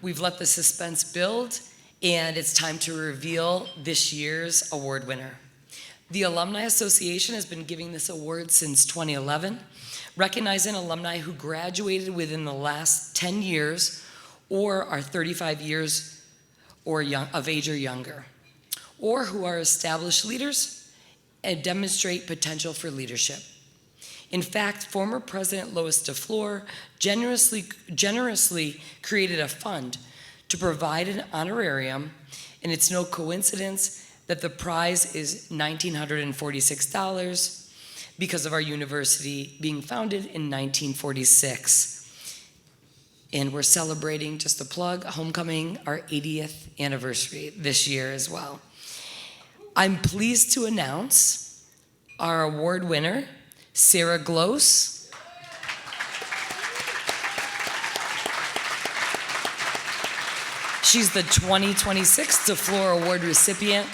We've let the suspense build, and it's time to reveal this year's award winner. The Alumni Association has been giving this award since 2011, recognizing alumni who graduated within the last 10 years or are 35 years or of age or younger, or who are established leaders and demonstrate potential for leadership. In fact, former President Lois DeFleur generously created a fund to provide an honorarium, and it's no coincidence that the prize is $1,946 because of our university being founded in 1946. And we're celebrating, just a plug, homecoming, our 80th anniversary this year as well. I'm pleased to announce our award winner, Sarah Glose. She's the 2026 DeFleur Award recipient.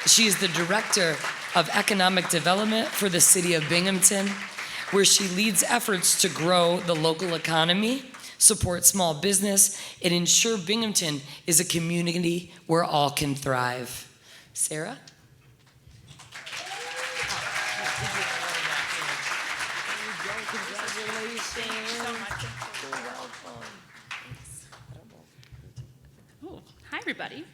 She is the Director of Economic Development for the City of Binghamton, where she leads efforts to grow the local economy, support small business, and ensure Binghamton is a community where all can thrive. Sarah? Oh, hi, everybody.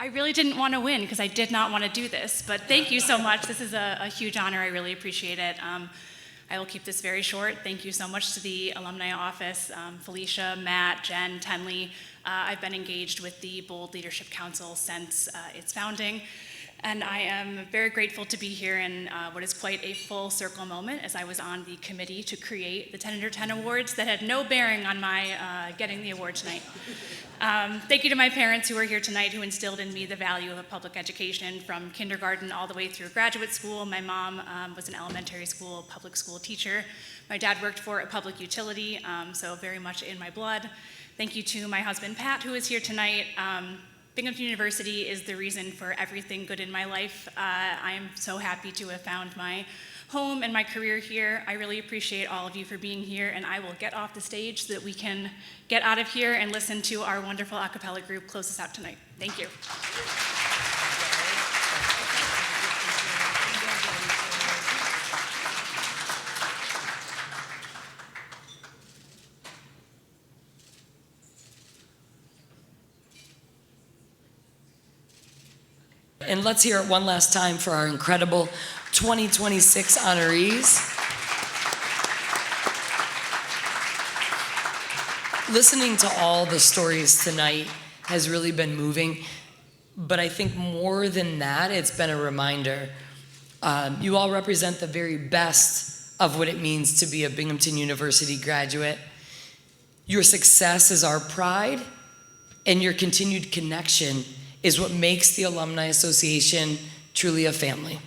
I really didn't want to win because I did not want to do this, but thank you so much. This is a huge honor. I really appreciate it. I will keep this very short. Thank you so much to the Alumni Office, Felicia, Matt, Jen, Tenley. I've been engaged with the Bold Leadership Council since its founding, and I am very grateful to be here in what is quite a full circle moment, as I was on the committee to create the 10 Under 10 Awards that had no bearing on my getting the award tonight. Thank you to my parents who are here tonight, who instilled in me the value of a public education from kindergarten all the way through graduate school. My mom was an elementary school, public school teacher. My dad worked for a public utility, so very much in my blood. Thank you to my husband, Pat, who is here tonight. Binghamton University is the reason for everything good in my life. I am so happy to have found my home and my career here. I really appreciate all of you for being here, and I will get off the stage so that we can get out of here and listen to our wonderful a cappella group close us out tonight. Thank you. And let's hear it one last time for our incredible 2026 honorees. Listening to all the stories tonight has really been moving, but I think more than that, it's been a reminder. You all represent the very best of what it means to be a Binghamton University graduate. Your success is our pride, and your continued connection is what makes the Alumni Association truly a family.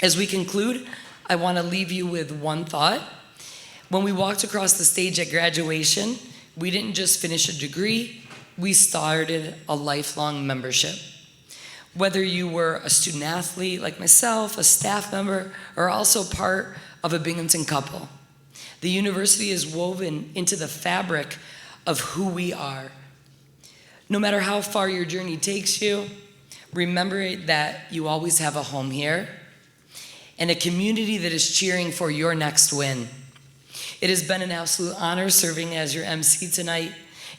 As we conclude, I want to leave you with one thought. When we walked across the stage at graduation, we didn't just finish a degree, we started a lifelong membership. Whether you were a student athlete like myself, a staff member, or also part of a Binghamton couple, the university is woven into the fabric of who we are. No matter how far your journey takes you, remember that you always have a home here and a community that is cheering for your next win. It has been an absolute honor serving as your MC tonight,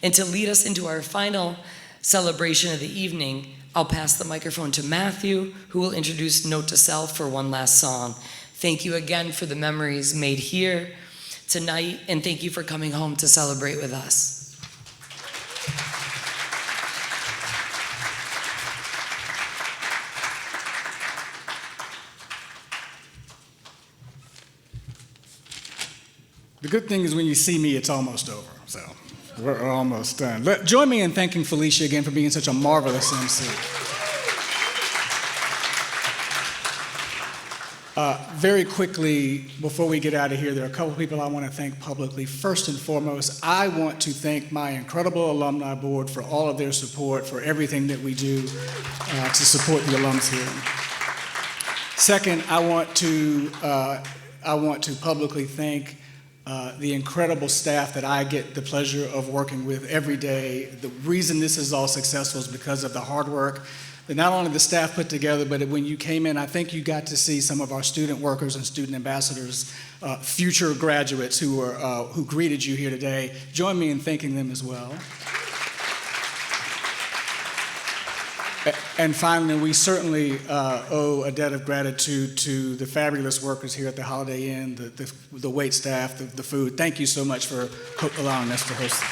and to lead us into our final celebration of the evening, I'll pass the microphone to Matthew, who will introduce Note to Self for one last song. Thank you again for the memories made here tonight, and thank you for coming home to celebrate with us. The good thing is when you see me, it's almost over, so we're almost done. Join me in thanking Felicia again for being such a marvelous MC. Very quickly, before we get out of here, there are a couple of people I want to thank publicly. First and foremost, I want to thank my incredible alumni board for all of their support, for everything that we do to support the alums here. Second, I want to publicly thank the incredible staff that I get the pleasure of working with every day. The reason this is all successful is because of the hard work that not only the staff put together, but when you came in, I think you got to see some of our student workers and student ambassadors, future graduates who greeted you here today. Join me in thanking them as well. And finally, we certainly owe a debt of gratitude to the fabulous workers here at the Holiday Inn, the wait staff, the food. Thank you so much for allowing us to host them.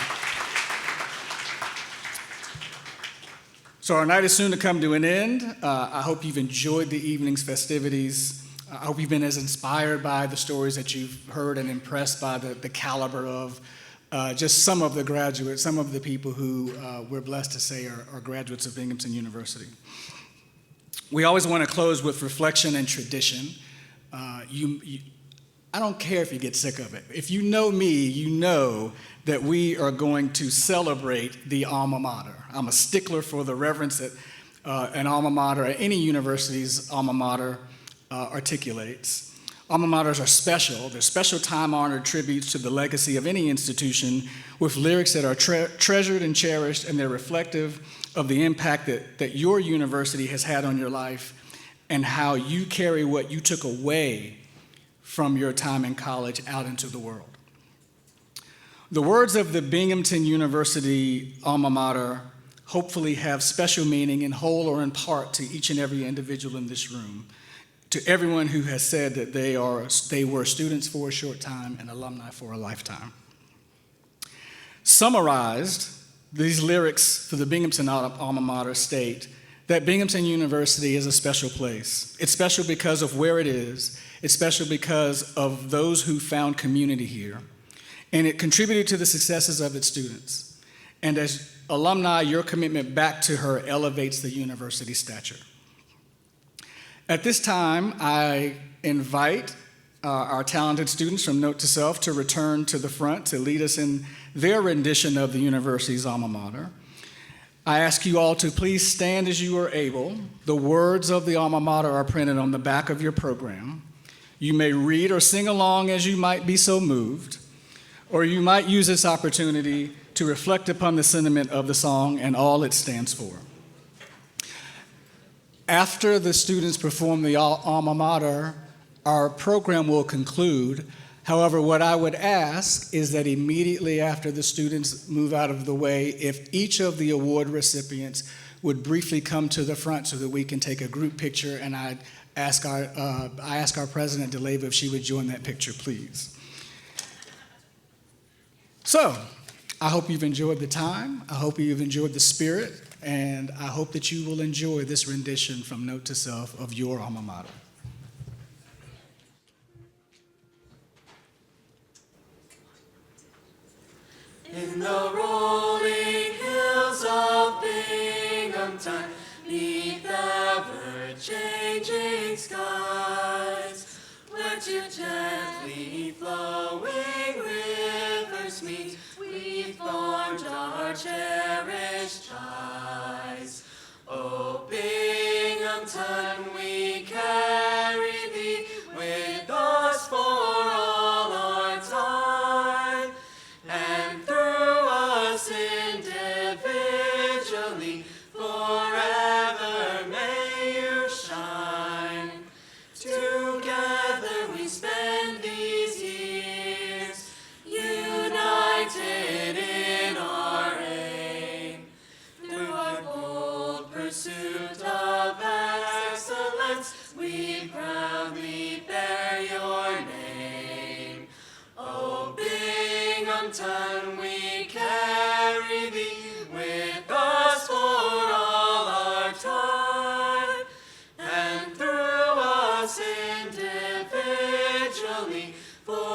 So our night is soon to come to an end. I hope you've enjoyed the evening's festivities. I hope you've been as inspired by the stories that you've heard and impressed by the caliber of just some of the graduates, some of the people who we're blessed to say are graduates of Binghamton University. We always want to close with reflection and tradition. I don't care if you get sick of it. If you know me, you know that we are going to celebrate the alma mater. I'm a stickler for the reverence that an alma mater, any university's alma mater articulates. Alma maters are special. They're special time-honored tributes to the legacy of any institution with lyrics that are treasured and cherished, and they're reflective of the impact that your university has had on your life and how you carry what you took away from your time in college out into the world. The words of the Binghamton University alma mater hopefully have special meaning in whole or in part to each and every individual in this room, to everyone who has said that they were students for a short time and alumni for a lifetime. Summarized, these lyrics for the Binghamton alma mater state that Binghamton University is a special place. It's special because of where it is. It's special because of those who found community here. And it contributed to the successes of its students. And as alumni, your commitment back to her elevates the university's stature. At this time, I invite our talented students from Note to Self to return to the front to lead us in their rendition of the university's alma mater. I ask you all to please stand as you are able. The words of the alma mater are printed on the back of your program. You may read or sing along as you might be so moved, or you might use this opportunity to reflect upon the sentiment of the song and all it stands for. After the students perform the alma mater, our program will conclude. However, what I would ask is that immediately after the students move out of the way, if each of the award recipients would briefly come to the front so that we can take a group picture, and I ask our president, DeLeva, if she would join that picture, please. So, I hope you've enjoyed the time. I hope you've enjoyed the spirit, and I hope that you will enjoy this rendition from Note to Self of your alma mater. In the rolling hills of Binghamton, neath the ever-changing skies, where two gently flowing rivers meet, we formed our cherished ties. O Binghamton, we carry thee with us for all our time, and through us individually forever may you shine. Together we spend these years, united in our aim, through our bold pursuit of excellence, we proudly bear your name. O Binghamton, we carry thee with us for all our time, and through us individually for